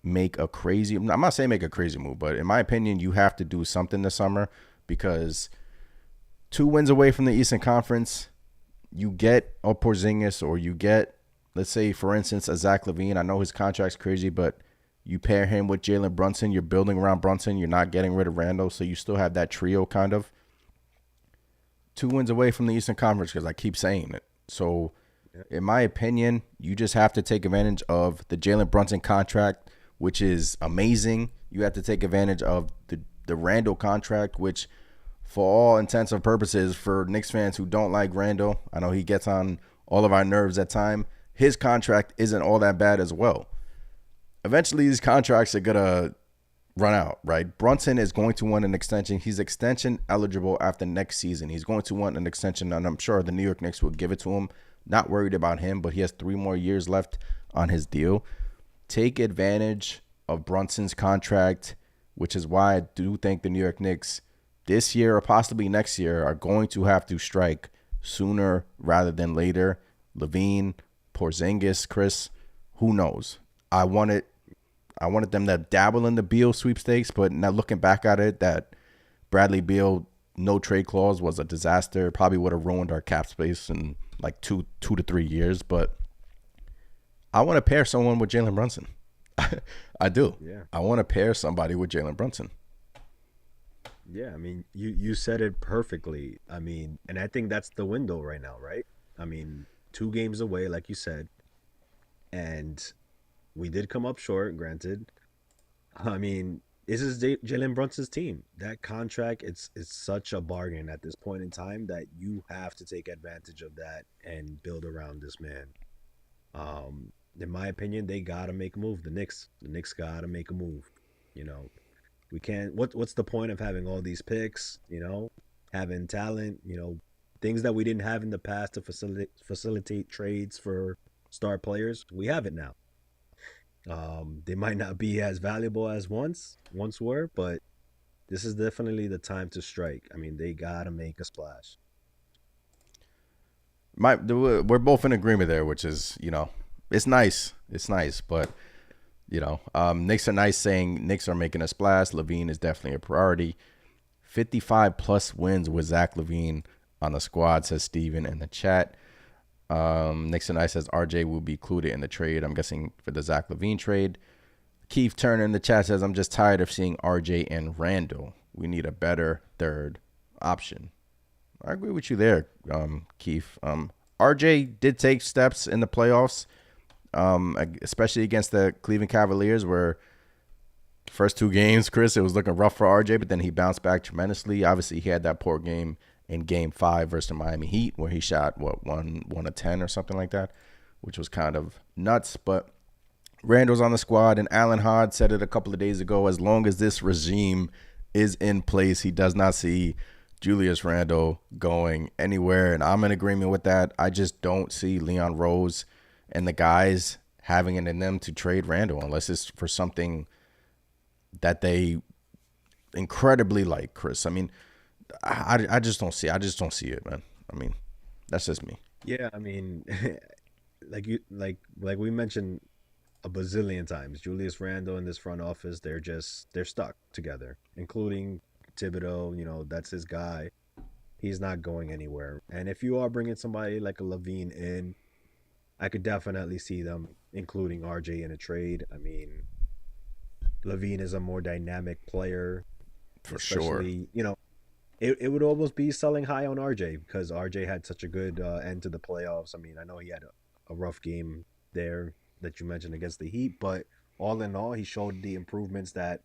make a crazy, I'm not saying make a crazy move, but in my opinion, you have to do something this summer because 2 wins away from the Eastern Conference, you get a Porzingis or you get, let's say, for instance, a Zach LaVine. I know his contract's crazy, but you pair him with Jalen Brunson. You're building around Brunson. You're not getting rid of Randall, so you still have that trio kind of. 2 wins away from the Eastern Conference because I keep saying it. So, in my opinion, you just have to take advantage of the Jalen Brunson contract, which is amazing. You have to take advantage of the Randall contract, which for all intents and purposes, for Knicks fans who don't like Randall, I know he gets on all of our nerves at time, his contract isn't all that bad as well. Eventually, these contracts are going to run out, right? Brunson is going to want an extension. He's extension eligible after next season. He's going to want an extension, and I'm sure the New York Knicks will give it to him. Not worried about him, but he has 3 more years left on his deal. Take advantage of Brunson's contract, which is why I do think the New York Knicks this year or possibly next year are going to have to strike sooner rather than later. LaVine, Porzingis, Chris, who knows? I wanted them to dabble in the Beal sweepstakes, but now looking back at it, that Bradley Beal no trade clause was a disaster. Probably would have ruined our cap space in like 2 to 3 years. But I want to pair someone with Jalen Brunson. I do. Yeah. I want to pair somebody with Jalen Brunson. Yeah, I mean, you said it perfectly. I mean, and I think that's the window right now, right? I mean, 2 games away, like you said, and we did come up short, granted. I mean, this is Jalen Brunson's team. That contract, it's such a bargain at this point in time that you have to take advantage of that and build around this man. In my opinion, they gotta make a move. The Knicks gotta make a move. We can't. What's the point of having all these picks? Having talent. Things that we didn't have in the past to facilitate trades for star players. We have it now. They might not be as valuable as once were, but this is definitely the time to strike. I mean, they gotta make a splash. We're both in agreement there, which is, it's nice. It's nice, but Knicks are nice saying Knicks are making a splash. LaVine is definitely a priority. 55 plus wins with Zach LaVine on the squad, says Steven in the chat. Knicks are nice says RJ will be included in the trade. I'm guessing for the Zach LaVine trade. Keith Turner in the chat says, I'm just tired of seeing RJ and Randall. We need a better third option. I agree with you there, Keith. RJ did take steps in the playoffs, especially against the Cleveland Cavaliers, where first two games, Chris, it was looking rough for RJ, but then he bounced back tremendously. Obviously, he had that poor game in Game 5 versus the Miami Heat, where he shot, one of 10 or something like that, which was kind of nuts. But Randall's on the squad, and Alan Hod said it a couple of days ago, as long as this regime is in place, he does not see Julius Randle going anywhere, and I'm in agreement with that. I just don't see Leon Rose and the guys having it in them to trade Randle unless it's for something that they incredibly like, Chris. I mean, I just don't see. I just don't see it, man. I mean, that's just me. Yeah, I mean, like we mentioned a bazillion times, Julius Randle in this front office, they're stuck together, including Thibodeau. That's his guy. He's not going anywhere. And if you are bringing somebody like a Levine in, I could definitely see them including RJ in a trade. I mean, Levine is a more dynamic player, For sure. especially, it would almost be selling high on RJ because RJ had such a good end to the playoffs. I mean, I know he had a rough game there that you mentioned against the Heat, but all in all, he showed the improvements that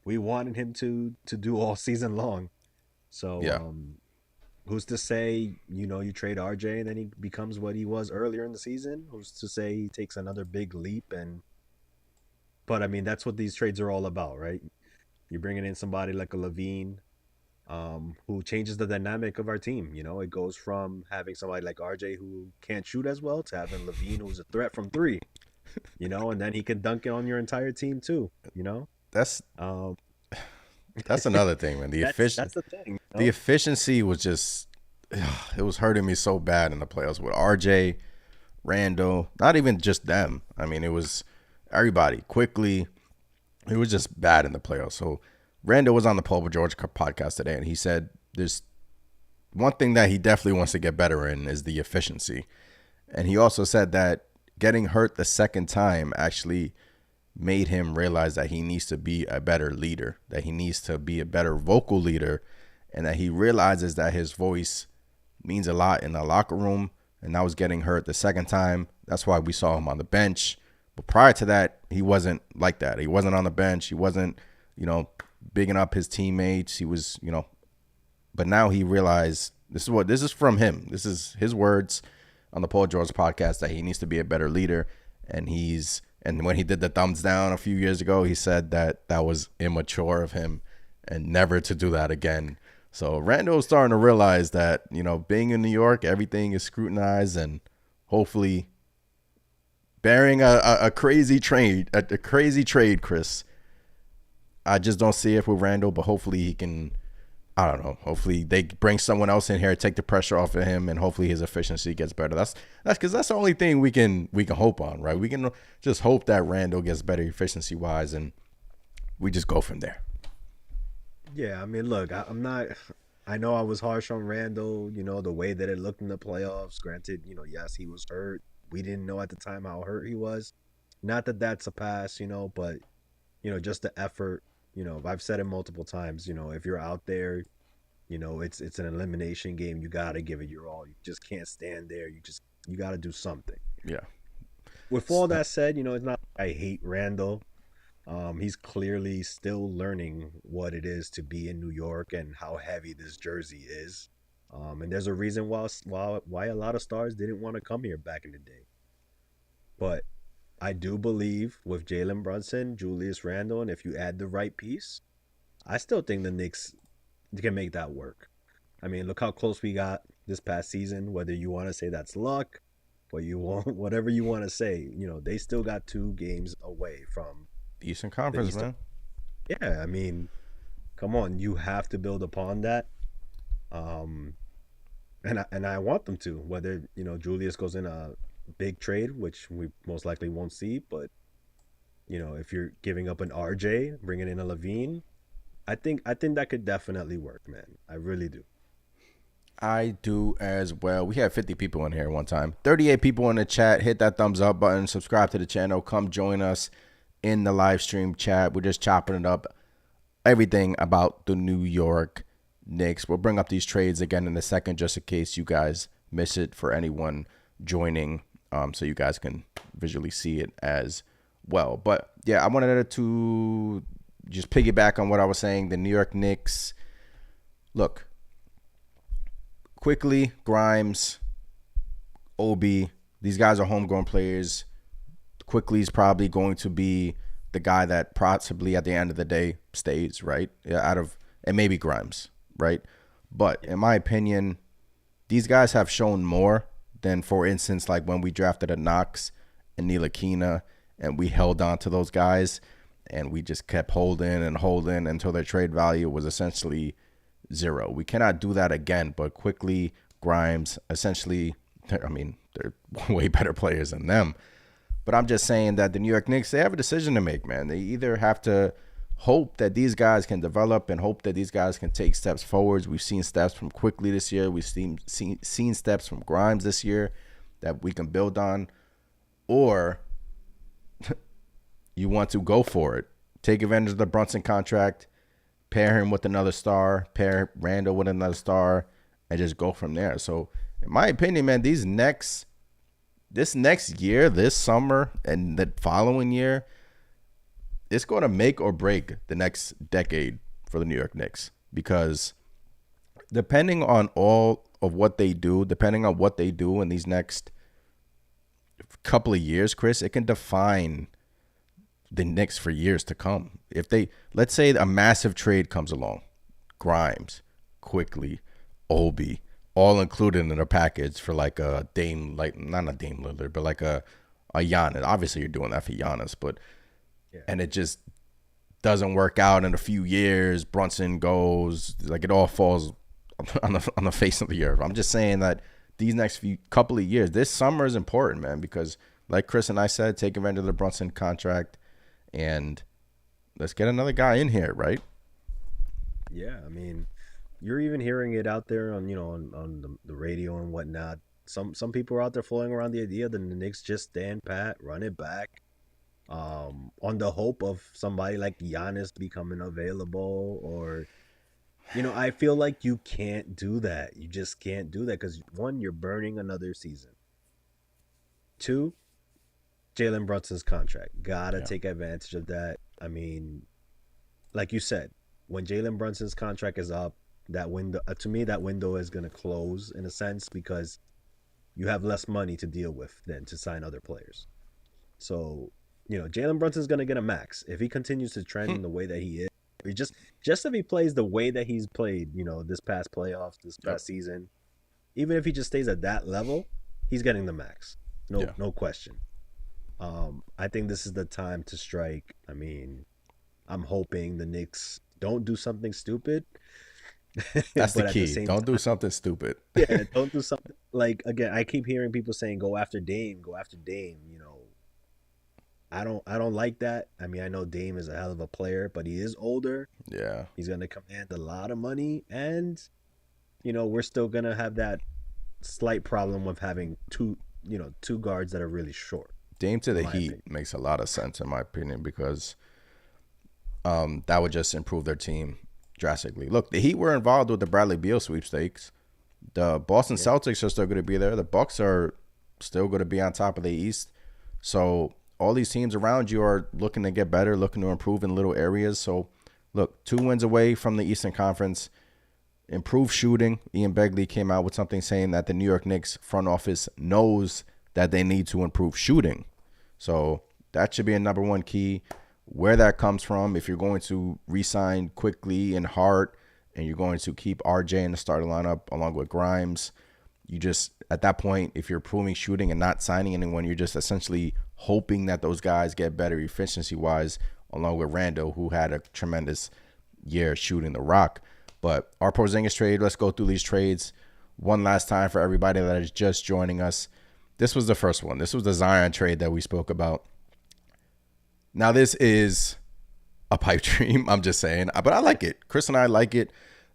we wanted him to do all season long. So, Yeah. who's to say, you trade RJ and then he becomes what he was earlier in the season? Who's to say he takes another big leap? But I mean, that's what these trades are all about, right? You're bringing in somebody like a Levine, who changes the dynamic of our team. It goes from having somebody like RJ who can't shoot as well to having Levine who's a threat from three, and then he can dunk it on your entire team too. That's Um, that's another thing, man. that's the thing. The efficiency was just it was hurting me so bad in the playoffs with RJ, Randall, not even just them. I mean, it was everybody quickly. It was just bad in the playoffs. So Randall was on the Paul George podcast today, and he said there's one thing that he definitely wants to get better in is the efficiency. And he also said that getting hurt the second time actually made him realize that he needs to be a better leader, that he needs to be a better vocal leader, and that he realizes that his voice means a lot in the locker room. And that was getting hurt the second time. That's why we saw him on the bench. But prior to that, he wasn't like that. He wasn't on the bench. He wasn't, bigging up his teammates. He was, but now he realized this is from him. This is his words on the Paul George podcast that he needs to be a better leader. And when he did the thumbs down a few years ago, he said that that was immature of him and never to do that again. So Randall's starting to realize that, being in New York, everything is scrutinized, and hopefully bearing a crazy trade, Chris. I just don't see it with Randall, but hopefully he can, I don't know, hopefully they bring someone else in here, take the pressure off of him, and hopefully his efficiency gets better. That's because that's the only thing we can hope on, right? We can just hope that Randall gets better efficiency wise, and we just go from there. Yeah, I mean, look, I'm not. I know I was harsh on Randall, the way that it looked in the playoffs. Granted, yes, he was hurt. We didn't know at the time how hurt he was. Not that that's a pass, but just the effort. I've said it multiple times. If you're out there, it's an elimination game. You got to give it your all. You just can't stand there. You got to do something. Yeah. With all that said, it's not like I hate Randall. He's clearly still learning what it is to be in New York and how heavy this jersey is. And there's a reason why a lot of stars didn't want to come here back in the day. But I do believe with Jalen Brunson, Julius Randle, and if you add the right piece, I still think the Knicks can make that work. I mean, look how close we got this past season. Whether you want to say that's luck, but you want whatever you want to say, they still got 2 games away from Eastern the Conference, Eastern. man. Yeah, I mean, come on, you have to build upon that. Um, and I want them to. Whether Julius goes in a big trade, which we most likely won't see, but if you're giving up an RJ, bringing in a LaVine, I think that could definitely work, man. I really do. I do as well. We had 50 people in here one time. 38 people in the chat. Hit that thumbs up button. Subscribe to the channel. Come join us in the live stream chat. We're just chopping it up. Everything about the New York Knicks. We'll bring up these trades again in a second just in case you guys miss it for anyone joining, so you guys can visually see it as well. But, yeah, I wanted to just piggyback on what I was saying. The New York Knicks, look, quickly, Grimes, Obi, these guys are homegrown players. Quickly is probably going to be the guy that possibly at the end of the day stays, right? And maybe Grimes, right? But in my opinion, these guys have shown more than, for instance, like when we drafted a Knox and Ntilikina and we held on to those guys and we just kept holding until their trade value was essentially zero. We cannot do that again, but quickly, Grimes, essentially, they're way better players than them. But I'm just saying that the New York Knicks, they have a decision to make, man. They either have to hope that these guys can develop and hope that these guys can take steps forwards. We've seen steps from Quickly this year. We've seen steps from Grimes this year that we can build on. Or you want to go for it. Take advantage of the Brunson contract, pair him with another star, pair Randall with another star, and just go from there. So, in my opinion, man, this next year, this summer, and the following year, it's going to make or break the next decade for the New York Knicks. Because depending on all of what they do, in these next couple of years, Chris, it can define the Knicks for years to come. If let's say a massive trade comes along, Grimes, Quickly, Obi, all included in a package for like a Dame, like not a Dame Lillard, but like a Giannis. Obviously, you're doing that for Giannis, but and it just doesn't work out in a few years. Brunson goes, like it all falls on the face of the earth. I'm just saying that these next couple of years, this summer is important, man, because like Chris and I said, take advantage of the Brunson contract and let's get another guy in here, right? Yeah, I mean, you're even hearing it out there on the radio and whatnot. Some people are out there floating around the idea that the Knicks just stand pat, run it back, on the hope of somebody like Giannis becoming available. Or I feel like you can't do that. You just can't do that because, one, you're burning another season. Two, Jalen Brunson's contract. Gotta take advantage of that. I mean, like you said, when Jalen Brunson's contract is up, that window, to me, that window is going to close in a sense because you have less money to deal with than to sign other players. So, Jalen Brunson's going to get a max. If he continues to trend in the way that he is, just if he plays the way that he's played, this past playoffs, this past season, even if he just stays at that level, he's getting the max. No question. I think this is the time to strike. I mean, I'm hoping the Knicks don't do something stupid. That's the key. Don't do something stupid. Yeah, don't do something like, again, I keep hearing people saying go after Dame. I don't like that. I mean, I know Dame is a hell of a player, but he is older. Yeah. He's going to command a lot of money, and we're still going to have that slight problem of having two guards that are really short. Dame to the Heat makes a lot of sense in my opinion because that would just improve their team drastically. Look, the Heat were involved with the Bradley Beal sweepstakes. The Boston Celtics are still going to be there. The Bucks are still going to be on top of the East. So all these teams around you are looking to get better, looking to improve in little areas. So look, 2 wins away from the Eastern Conference. Improved shooting. Ian Begley came out with something saying that the New York Knicks front office knows that they need to improve shooting. So that should be a number one key. Where that comes from, if you're going to re-sign Quickly and Hart and you're going to keep RJ in the starting lineup along with Grimes, you just, at that point, if you're improving shooting and not signing anyone, you're just essentially hoping that those guys get better efficiency-wise along with Randall, who had a tremendous year shooting the rock. But our Porzingis trade, let's go through these trades one last time for everybody that is just joining us. This was the first one. This was the Zion trade that we spoke about. Now, this is a pipe dream. I'm just saying. But I like it. Chris and I like it.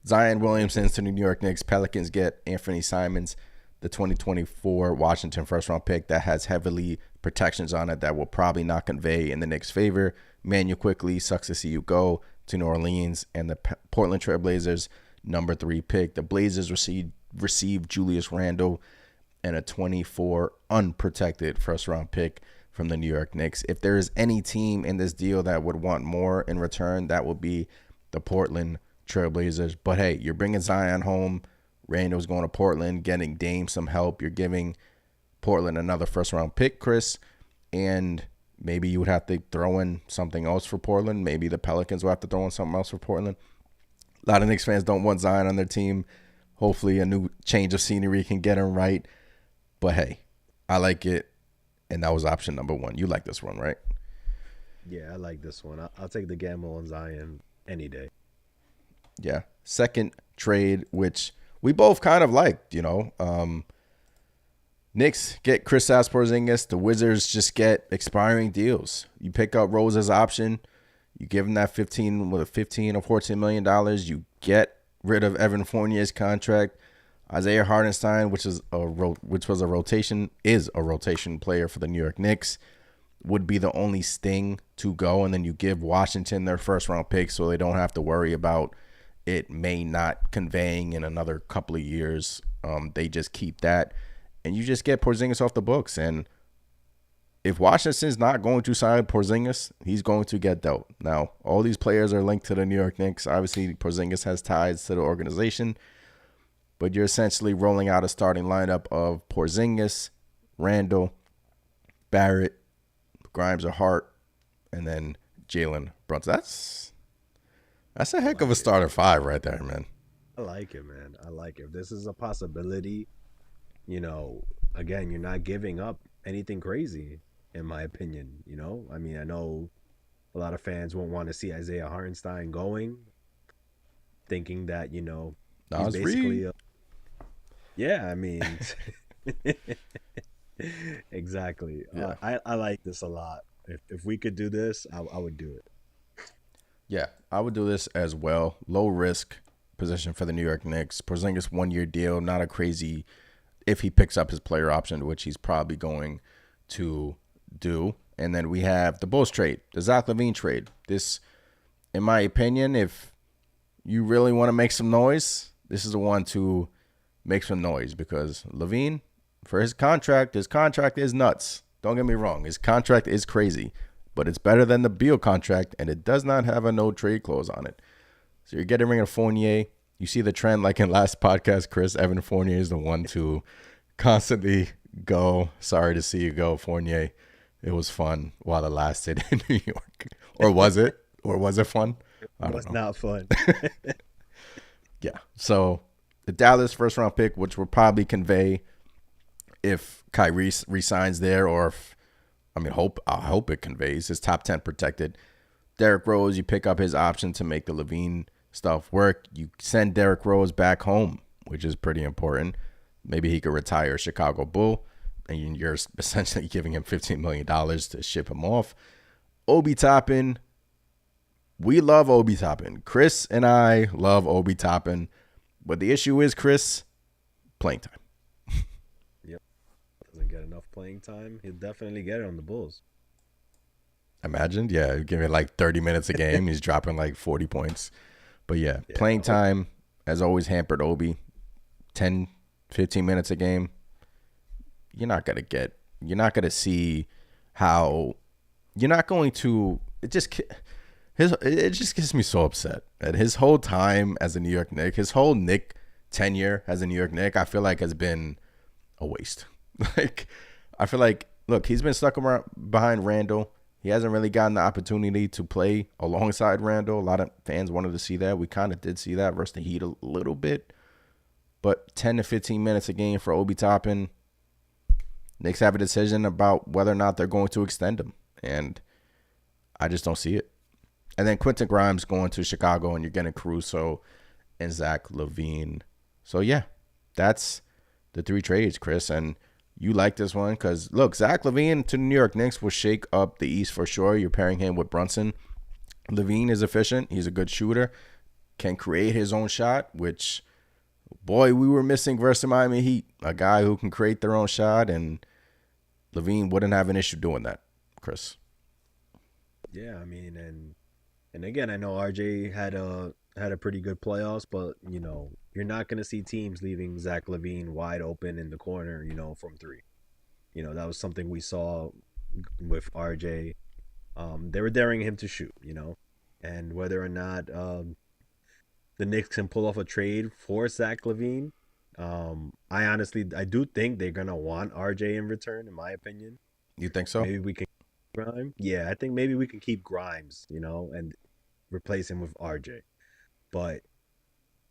Zion Williamson's to the New York Knicks. Pelicans get Anthony Simons, the 2024 Washington first-round pick that has heavily protections on it that will probably not convey in the Knicks' favor. Manu quickly, sucks to see you go to New Orleans. And the Portland Trail Blazers, number 3 pick. The Blazers received Julius Randle and a 24 unprotected first-round pick from the New York Knicks. If there is any team in this deal that would want more in return, that would be the Portland Trailblazers. But hey, you're bringing Zion home. Randall's going to Portland, getting Dame some help. You're giving Portland another first-round pick, Chris. And maybe you would have to throw in something else for Portland. Maybe the Pelicans will have to throw in something else for Portland. A lot of Knicks fans don't want Zion on their team. Hopefully a new change of scenery can get him right. But hey, I like it. And that was option number 1. You like this one, right? Yeah, I like this one. I'll take the gamble on Zion any day. Yeah. Second trade, which we both kind of liked, Knicks get Kristaps Porzingis. The Wizards just get expiring deals. You pick up Rose's option. You give him that 15 or $14 million. You get rid of Evan Fournier's contract. Isaiah Hartenstein, which was a rotation player for the New York Knicks, would be the only sting to go. And then you give Washington their first round pick so they don't have to worry about it may not conveying in another couple of years. They just keep that. And you just get Porzingis off the books. And if Washington's not going to sign Porzingis, he's going to get dealt. Now, all these players are linked to the New York Knicks. Obviously, Porzingis has ties to the organization. But you're essentially rolling out a starting lineup of Porzingis, Randall, Barrett, Grimes or Hart, and then Jalen Brunson. That's a heck of a starter 5 right there, man. I like it, man. I like it. If this is a possibility, again, you're not giving up anything crazy, in my opinion. I mean, I know a lot of fans won't want to see Isaiah Hartenstein going, thinking that, he's basically yeah, I mean, exactly. Yeah. I like this a lot. If we could do this, I would do it. Yeah, I would do this as well. Low risk position for the New York Knicks. Porzingis 1-year deal, not a crazy if he picks up his player option, which he's probably going to do. And then we have the Bulls trade, the Zach LaVine trade. This, in my opinion, if you really want to make some noise, this is the one to make some noise because LaVine, for his contract is nuts. Don't get me wrong. His contract is crazy, but it's better than the Beal contract, and it does not have a no trade clause on it. So you're getting rid of Fournier. You see the trend like in last podcast, Chris. Evan Fournier is the one to constantly go. Sorry to see you go, Fournier. It was fun while it lasted in New York. Or was it? Or was it fun? It was not fun. Yeah. So the Dallas first round pick, which will probably convey if Kyrie resigns there, or if, I hope it conveys his top 10 protected. Derrick Rose, you pick up his option to make the LaVine stuff work. You send Derrick Rose back home, which is pretty important. Maybe he could retire Chicago Bull, and you're essentially giving him $15 million to ship him off. Obi Toppin, we love Obi Toppin. Chris and I love Obi Toppin. But the issue is, Chris, playing time. Yep. Doesn't get enough playing time. He'll definitely get it on the Bulls. Imagine, yeah, give it like 30 minutes a game. He's dropping like 40 points. But yeah, playing time has always hampered Obi. 10, 15 minutes a game. You're not going to see how, you're not going to, it just gets me so upset that his whole time as a New York Knick, his whole Knick tenure as a New York Knick, I feel like has been a waste. I feel like, look, he's been stuck around behind Randall. He hasn't really gotten the opportunity to play alongside Randall. A lot of fans wanted to see that. We kind of did see that versus the Heat a little bit. But 10 to 15 minutes a game for Obi Toppin. Knicks have a decision about whether or not they're going to extend him. And I just don't see it. And then Quentin Grimes going to Chicago, and you're getting Caruso and Zach LaVine. So, yeah, that's the 3 trades, Chris. And you like this one because look, Zach LaVine to the New York Knicks will shake up the East for sure. You're pairing him with Brunson. LaVine is efficient. He's a good shooter. Can create his own shot, which, boy, we were missing versus Miami Heat. A guy who can create their own shot, and LaVine wouldn't have an issue doing that, Chris. Yeah, I mean, and again, I know RJ had a pretty good playoffs, but you're not gonna see teams leaving Zach LaVine wide open in the corner, from three. That was something we saw with RJ. They were daring him to shoot, and whether or not the Knicks can pull off a trade for Zach LaVine, I do think they're gonna want RJ in return, in my opinion. You think so? Maybe we can Grimes. Yeah, I think maybe we can keep Grimes, and replace him with RJ. But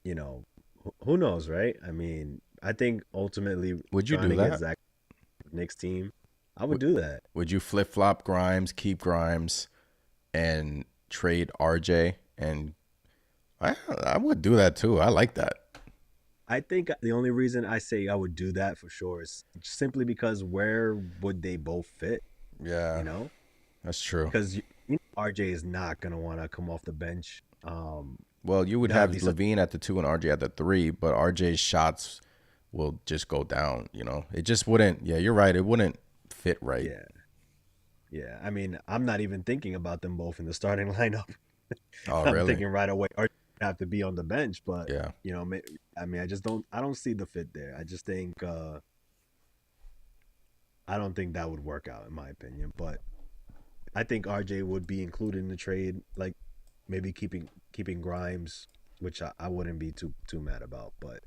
who knows, right? I mean, I think ultimately Would you trying do to get that? Zach Knicks team, I would do that. Would you flip flop Grimes, keep Grimes, and trade RJ? And I would do that too. I like that. I think the only reason I say I would do that for sure is simply because where would they both fit? Yeah, You know, that's true. because RJ is not gonna want to come off the bench. Well, you would Not at have least, Levine at the 2 and RJ at the 3, but RJ's shots will just go down. It just wouldn't. Yeah, you're right. It wouldn't fit right. yeah, yeah. I mean, I'm not even thinking about them both in the starting lineup. Oh, I'm really? thinking right away, RJ have to be on the bench, but Yeah. I mean, I don't see the fit there. I just think, I don't think that would work out in my opinion. But I think RJ would be included in the trade, like maybe keeping Grimes, which I wouldn't be too mad about. But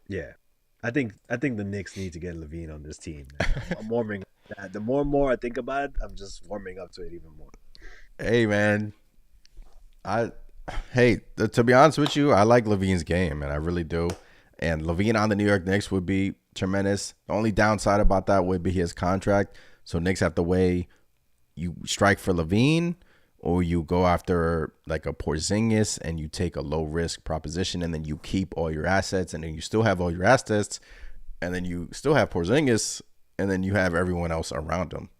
yeah, I think the Knicks need to get Levine on this team. Man. I'm warming up to that. The more and more I think about it, I'm just warming up to it even more. Hey, man. I hey, to be honest with you, I like Levine's game, and I really do. And Levine on the New York Knicks would be tremendous. The only downside about that would be his contract. So Knicks have to weigh, you strike for Levine, or you go after like a Porzingis and you take a low risk proposition, and then you keep all your assets, and then you still have all your assets, and then you still have Porzingis, and then you have everyone else around him.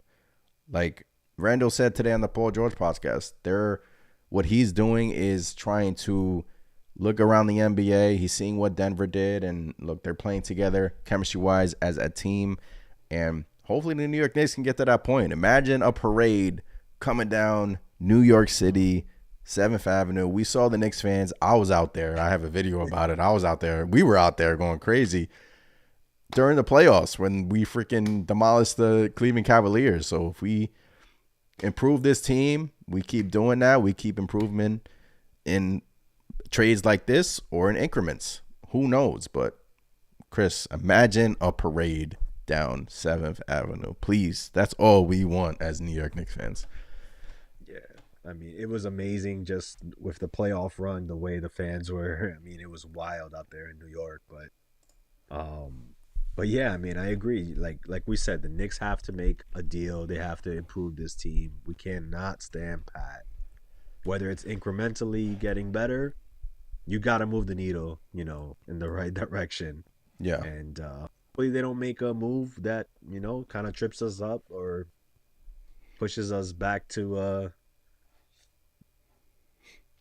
Like Randall said today on the Paul George podcast, what he's doing is trying to look around the NBA. He's seeing what Denver did, and look, they're playing together chemistry wise as a team, and hopefully the New York Knicks can get to that point. Imagine a parade coming down New York City, 7th Avenue. We saw the Knicks fans. I was out there. I have a video about it. I was out there. We were out there going crazy during the playoffs when we freaking demolished the Cleveland Cavaliers. So if we improve this team, we keep doing that. We keep improving in trades like this or in increments. Who knows? But Chris, imagine a parade down 7th Avenue. Please. That's all we want as New York Knicks fans. Yeah. I mean, it was amazing just with the playoff run, the way the fans were. I mean, it was wild out there in New York, um but yeah, I mean, I agree. Like we said, the Knicks have to make a deal. They have to improve this team. We cannot stand pat. Whether it's incrementally getting better, you got to move the needle, in the right direction. Yeah. And hopefully they don't make a move that, kind of trips us up or pushes us back to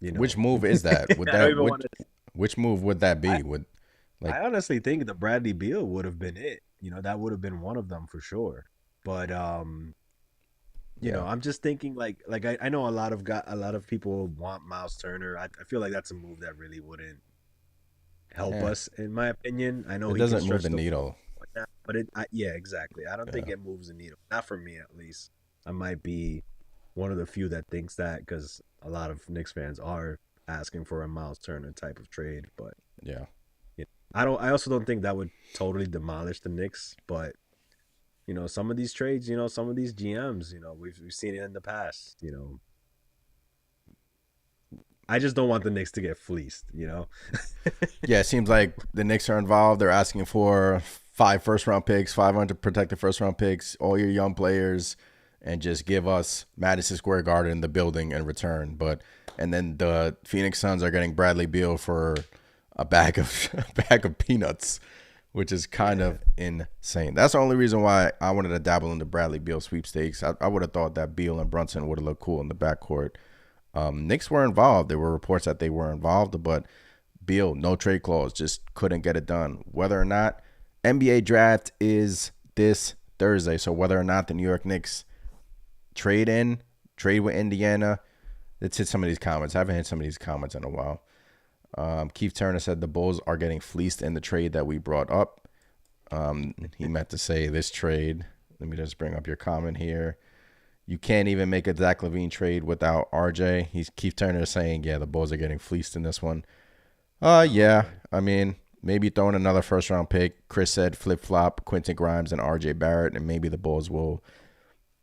you Which know, move is that? Would I don't that even which want to. which move would that be? Would like I honestly think the Bradley Beal would have been it. That would have been one of them for sure. But yeah. I'm just thinking like I know a lot of people want Miles Turner. I feel like that's a move that really wouldn't help Yeah. us, in my opinion. I know It he can doesn't move stretch the the needle. whatnot, but yeah, exactly. I don't think Yeah. it moves the needle. Not for me, at least. I might be one of the few that thinks that because a lot of Knicks fans are asking for a Miles Turner type of trade, but Yeah. I also don't think that would totally demolish the Knicks, but some of these trades, some of these GMs, we've seen it in the past. I just don't want the Knicks to get fleeced. Yeah, it seems like the Knicks are involved. They're asking for 5 first round picks, 500 protected first round picks, all your young players, and just give us Madison Square Garden, the building, in return. And then the Phoenix Suns are getting Bradley Beal for a bag of a bag of peanuts, which is kind of insane. That's the only reason why I wanted to dabble in the Bradley Beal sweepstakes. I would have thought that Beal and Brunson would have looked cool in the backcourt. Knicks were involved. There were reports that they were involved, but Beal, no trade clause, just couldn't get it done. Whether or not NBA draft is this Thursday, so whether or not the New York Knicks trade with Indiana, let's hit some of these comments. I haven't hit some of these comments in a while. Keith Turner said the Bulls are getting fleeced in the trade that we brought up. He meant to say this trade. Let me just bring up your comment here. You can't even make a Zach LaVine trade without RJ. Keith Turner saying, yeah, the Bulls are getting fleeced in this one. Yeah. I mean, maybe throwing another first-round pick. Chris said flip-flop Quentin Grimes and RJ Barrett, and maybe the Bulls will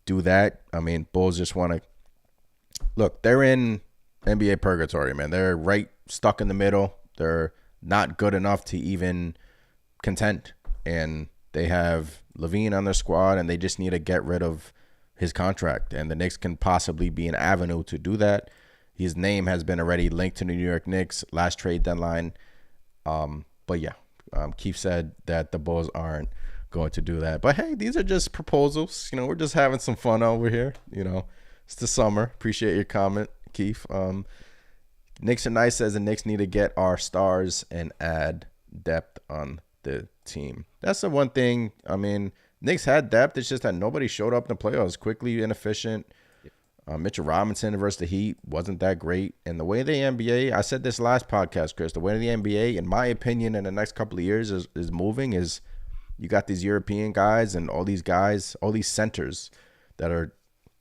do that. I mean, Bulls just want to – look, they're in NBA purgatory, man. They're right stuck in the middle. They're not good enough to even contend. And they have LaVine on their squad, and they just need to get rid of his contract. And the Knicks can possibly be an avenue to do that. His name has been already linked to the New York Knicks last trade deadline. But yeah, Keith said that the Bulls aren't going to do that. But hey, these are just proposals. You know, we're just having some fun over here. You know, it's the summer. Appreciate your comment, Keith. Knicks are nice says the Knicks need to get our stars and add depth on the team. That's the one thing. I mean, Knicks had depth. It's just that nobody showed up in the playoffs quickly, inefficient. Mitchell Robinson versus the Heat wasn't that great. And the way the NBA, I said this last podcast, Chris, the way the NBA, in my opinion, in the next couple of years is moving is you got these European guys and all these guys, all these centers that are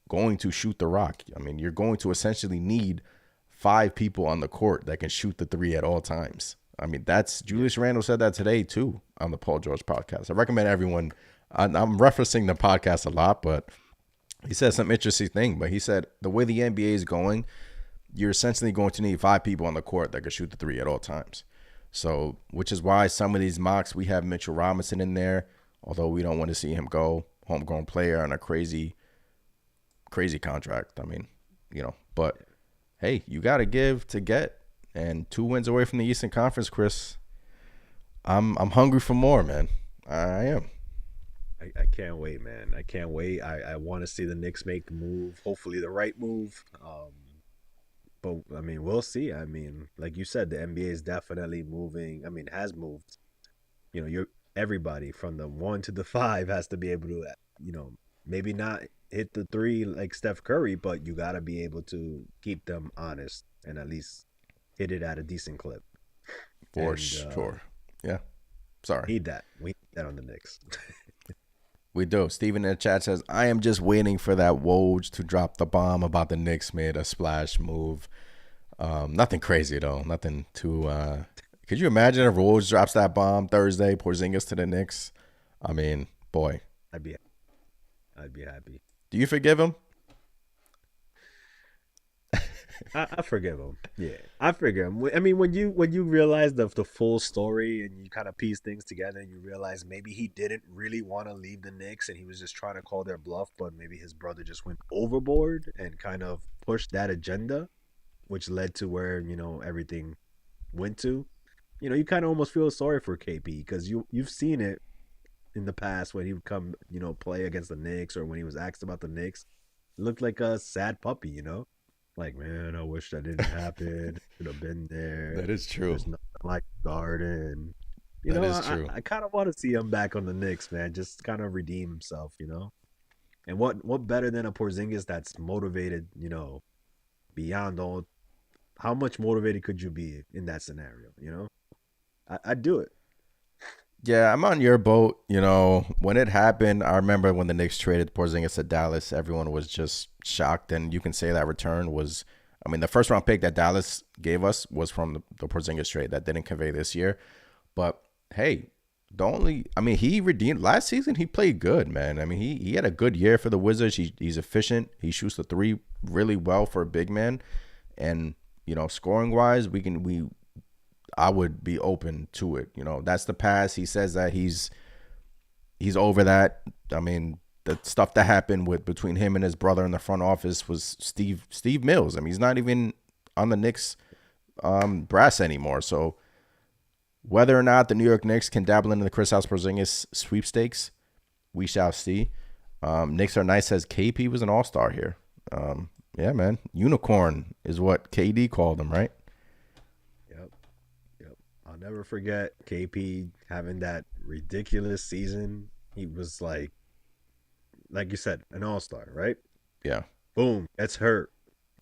going to shoot the rock. I mean, you're going to essentially need 5 people on the court that can shoot the three at all times. I mean, that's Julius Randle said that today too on the Paul George podcast. I recommend everyone. I'm referencing the podcast a lot, but he said some interesting thing. But he said the way the NBA is going, you're essentially going to need 5 people on the court that can shoot the three at all times. So, which is why some of these mocks, we have Mitchell Robinson in there, although we don't want to see him go, homegrown player on a crazy contract. I mean, you know, but hey, you got to give to get. And 2 wins away from the Eastern Conference, Chris. I'm hungry for more, man. I am. I can't wait, man. I can't wait. I want to see the Knicks make the move, hopefully the right move. But, I mean, we'll see. I mean, like you said, the NBA is definitely moving. I mean, has moved. You know, everybody from the 1 to the 5 has to be able to, you know, maybe not hit the 3 like Steph Curry, but you got to be able to keep them honest and at least hit it at a decent clip. For sure. Yeah. Sorry. We need that on the Knicks. We do. Steven in the chat says, I am just waiting for that Woj to drop the bomb about the Knicks made a splash move. Nothing crazy, though. Nothing too... Could you imagine if Woj drops that bomb Thursday, Porzingis to the Knicks? I mean, boy. I'd be happy. Do you forgive him? I forgive him. Yeah, I forgive him. I mean, when you realize the full story and you kind of piece things together, and you realize maybe he didn't really want to leave the Knicks and he was just trying to call their bluff, but maybe his brother just went overboard and kind of pushed that agenda, which led to where, you know, everything went to. You know, you kind of almost feel sorry for KP because you've seen it in the past when he would come, you know, play against the Knicks or when he was asked about the Knicks. It looked like a sad puppy, you know? Like, man, I wish that didn't happen. Should have been there. That is true. There's nothing like Garden. You know, is true. I kind of want to see him back on the Knicks, man. Just kind of redeem himself, you know? And what better than a Porzingis that's motivated, you know, beyond all. How much motivated could you be in that scenario, you know? I'd do it. Yeah, I'm on your boat. You know, when it happened, I remember when the Knicks traded Porzingis to Dallas, everyone was just shocked. And you can say that return was, I mean, the first round pick that Dallas gave us was from the Porzingis trade that didn't convey this year. But hey, he redeemed last season. He played good, man. I mean, he had a good year for the Wizards. He's efficient. He shoots the three really well for a big man. And, you know, scoring wise, I would be open to it. You know, that's the past. He says that he's over that. I mean, the stuff that happened between him and his brother in the front office was Steve Mills. I mean, he's not even on the Knicks brass anymore. So Whether or not the New York Knicks can dabble into the Kristaps Porzingis sweepstakes, we shall see. Knicks are nice as KP was an all-star here. Yeah, man. Unicorn is what KD called him, right? Yep. Yep. I'll never forget KP having that ridiculous season. He was like you said, an all-star, right? Yeah. Boom, gets hurt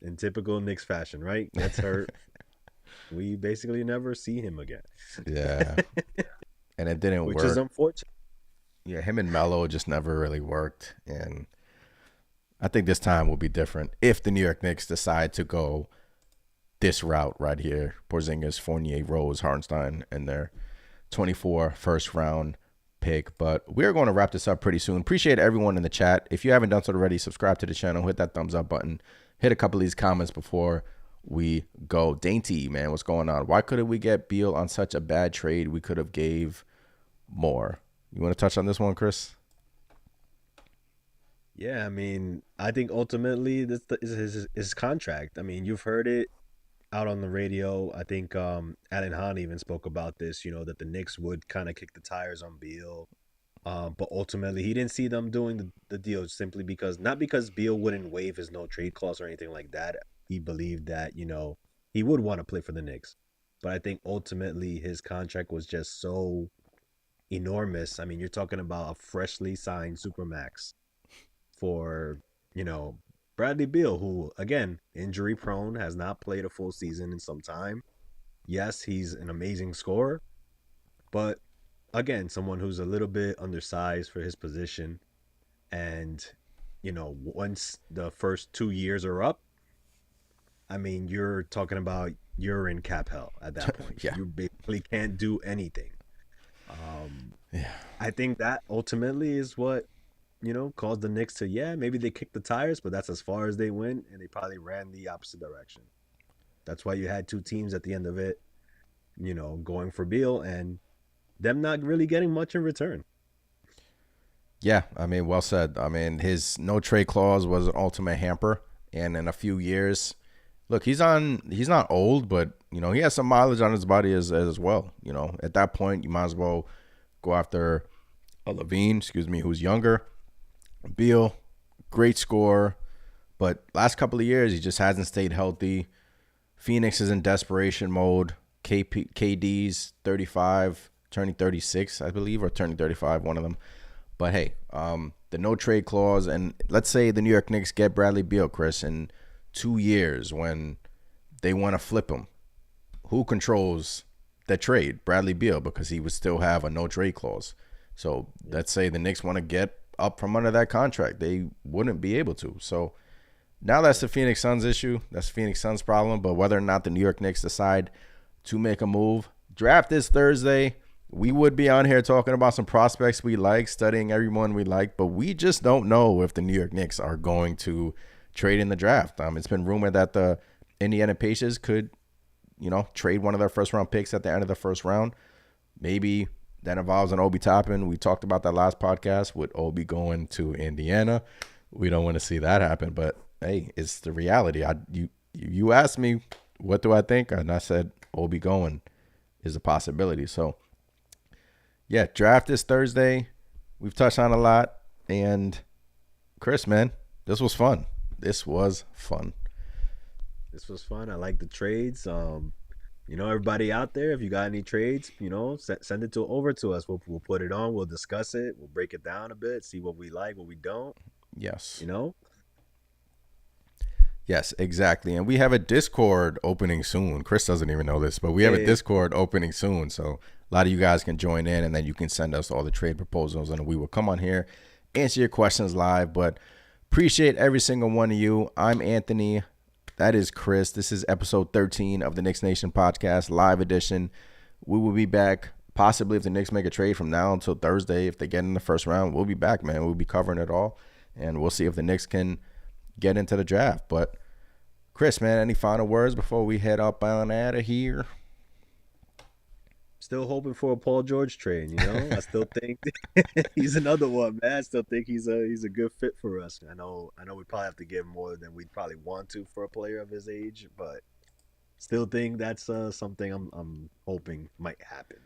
in typical Knicks fashion, right? Gets hurt. We basically never see him again, Yeah. And it didn't which is work. unfortunate. Yeah, him and Melo just never really worked. And I think this time will be different if the New York Knicks decide to go this route right here. Porzingis, Fournier, Rose, Hartenstein, and their 24 first round pick. But we're going to wrap this up pretty soon. Appreciate everyone in the chat. If you haven't done so already, subscribe to the channel, hit that thumbs up button, hit a couple of these comments before we go. Dainty, man, what's going on? Why couldn't we get Beal on such a bad trade? We could have gave more. You want to touch on this one, Chris? Yeah, I mean, I think ultimately this is his contract. I mean, you've heard it out on the radio. I think Alan Hahn even spoke about this, that the Knicks would kind of kick the tires on Beal. But ultimately, he didn't see them doing the deal simply because, not because Beal wouldn't waive his no trade clause or anything like that. He believed that, he would want to play for the Knicks. But I think ultimately his contract was just so enormous. I mean, you're talking about a freshly signed Supermax for, you know, Bradley Beal, who, again, injury prone, has not played a full season in some time. Yes, he's an amazing scorer, but again, someone who's a little bit undersized for his position. And, once the first 2 years are up, I mean, you're talking about you're in cap hell at that point. Yeah. You basically can't do anything. Um, Yeah. I think that ultimately is what, caused the Knicks to, yeah, maybe they kicked the tires, but that's as far as they went, and they probably ran the opposite direction. That's why you had two teams at the end of it, going for Beal and them not really getting much in return. Yeah, I mean, well said. I mean, his no trade clause was an ultimate hamper, and in a few years, look, he's not old, but he has some mileage on his body as well. At that point, you might as well go after a LaVine, who's younger. Beal, great scorer, but last couple of years he just hasn't stayed healthy. Phoenix is in desperation mode. KD's 35, turning 36, I believe, or turning 35, one of them. But hey, the no trade clause, and let's say the New York Knicks get Bradley Beal, Chris, in 2 years when they want to flip him. Who controls the trade? Bradley Beal, because he would still have a no trade clause. So let's say the Knicks want to get up from under that contract. They wouldn't be able to. So now that's the Phoenix Suns issue. That's the Phoenix Suns problem. But whether or not the New York Knicks decide to make a move, draft this Thursday. We would be on here talking about some prospects we like, studying everyone we like, but we just don't know if the New York Knicks are going to trade in the draft. It's been rumored that the Indiana Pacers could, trade one of their first round picks at the end of the first round. Maybe that involves an Obi Toppin. We talked about that last podcast with Obi going to Indiana. We don't want to see that happen, but hey, it's the reality. You asked me what do I think, and I said Obi going is a possibility. So yeah, draft this Thursday. We've touched on a lot. And Chris, man, this was fun. This was fun. This was fun. I like the trades. Everybody out there, if you got any trades, send it over to us. We'll put it on. We'll discuss it. We'll break it down a bit, see what we like, what we don't. Yes. Yes, exactly. And we have a Discord opening soon. Chris doesn't even know this, but we have a Discord opening soon. So a lot of you guys can join in, and then you can send us all the trade proposals, and we will come on here, answer your questions live. But appreciate every single one of you. I'm Anthony. That is Chris. This is episode 13 of the Knicks Nation podcast, live edition. We will be back possibly if the Knicks make a trade from now until Thursday. If they get in the first round, we'll be back, man. We'll be covering it all, and we'll see if the Knicks can get into the draft. But Chris, man, any final words before we head up on out of here? Still hoping for a Paul George trade, I still think he's another one, man. I still think he's a good fit for us. I know we probably have to give more than we'd probably want to for a player of his age, but Still think that's something I'm hoping might happen.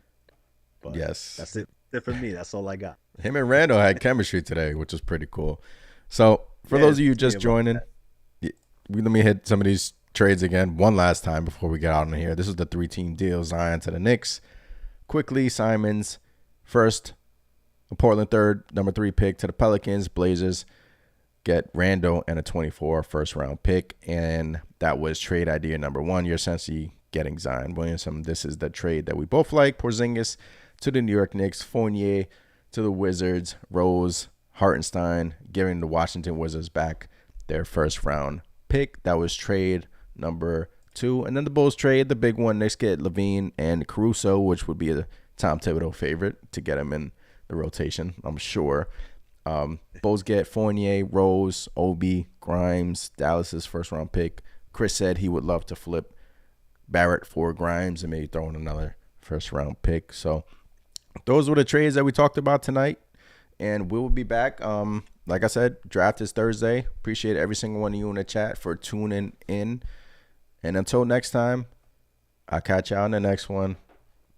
But Yes. that's it for me. That's all I got. Him and Randall had chemistry today, which was pretty cool. So for Yeah, those of you tell me just about joining, that. let me hit some of these trades again one last time before we get out of here. This is the 3-team deal: Zion to the Knicks, quickly Simons first, a Portland third, number 3 pick to the Pelicans. Blazers get Randall and a 24 first round pick, and that was trade idea number 1. You're essentially getting Zion Williamson. This is the trade that we both like: Porzingis to the New York Knicks, Fournier to the Wizards, Rose, Hartenstein giving the Washington Wizards back their first round pick. That was trade number 2. And then the Bulls trade, the big one. Knicks get LaVine and Caruso, which would be a Tom Thibodeau favorite to get him in the rotation, I'm sure. Bulls get Fournier, Rose, Obi, Grimes, Dallas's first round pick. Chris said he would love to flip Barrett for Grimes and maybe throw in another first round pick. So those were the trades that we talked about tonight, and we will be back. Like I said, draft is Thursday. Appreciate every single one of you in the chat for tuning in. And until next time, I'll catch y'all on the next one.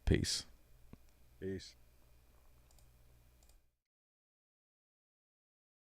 Peace. Peace.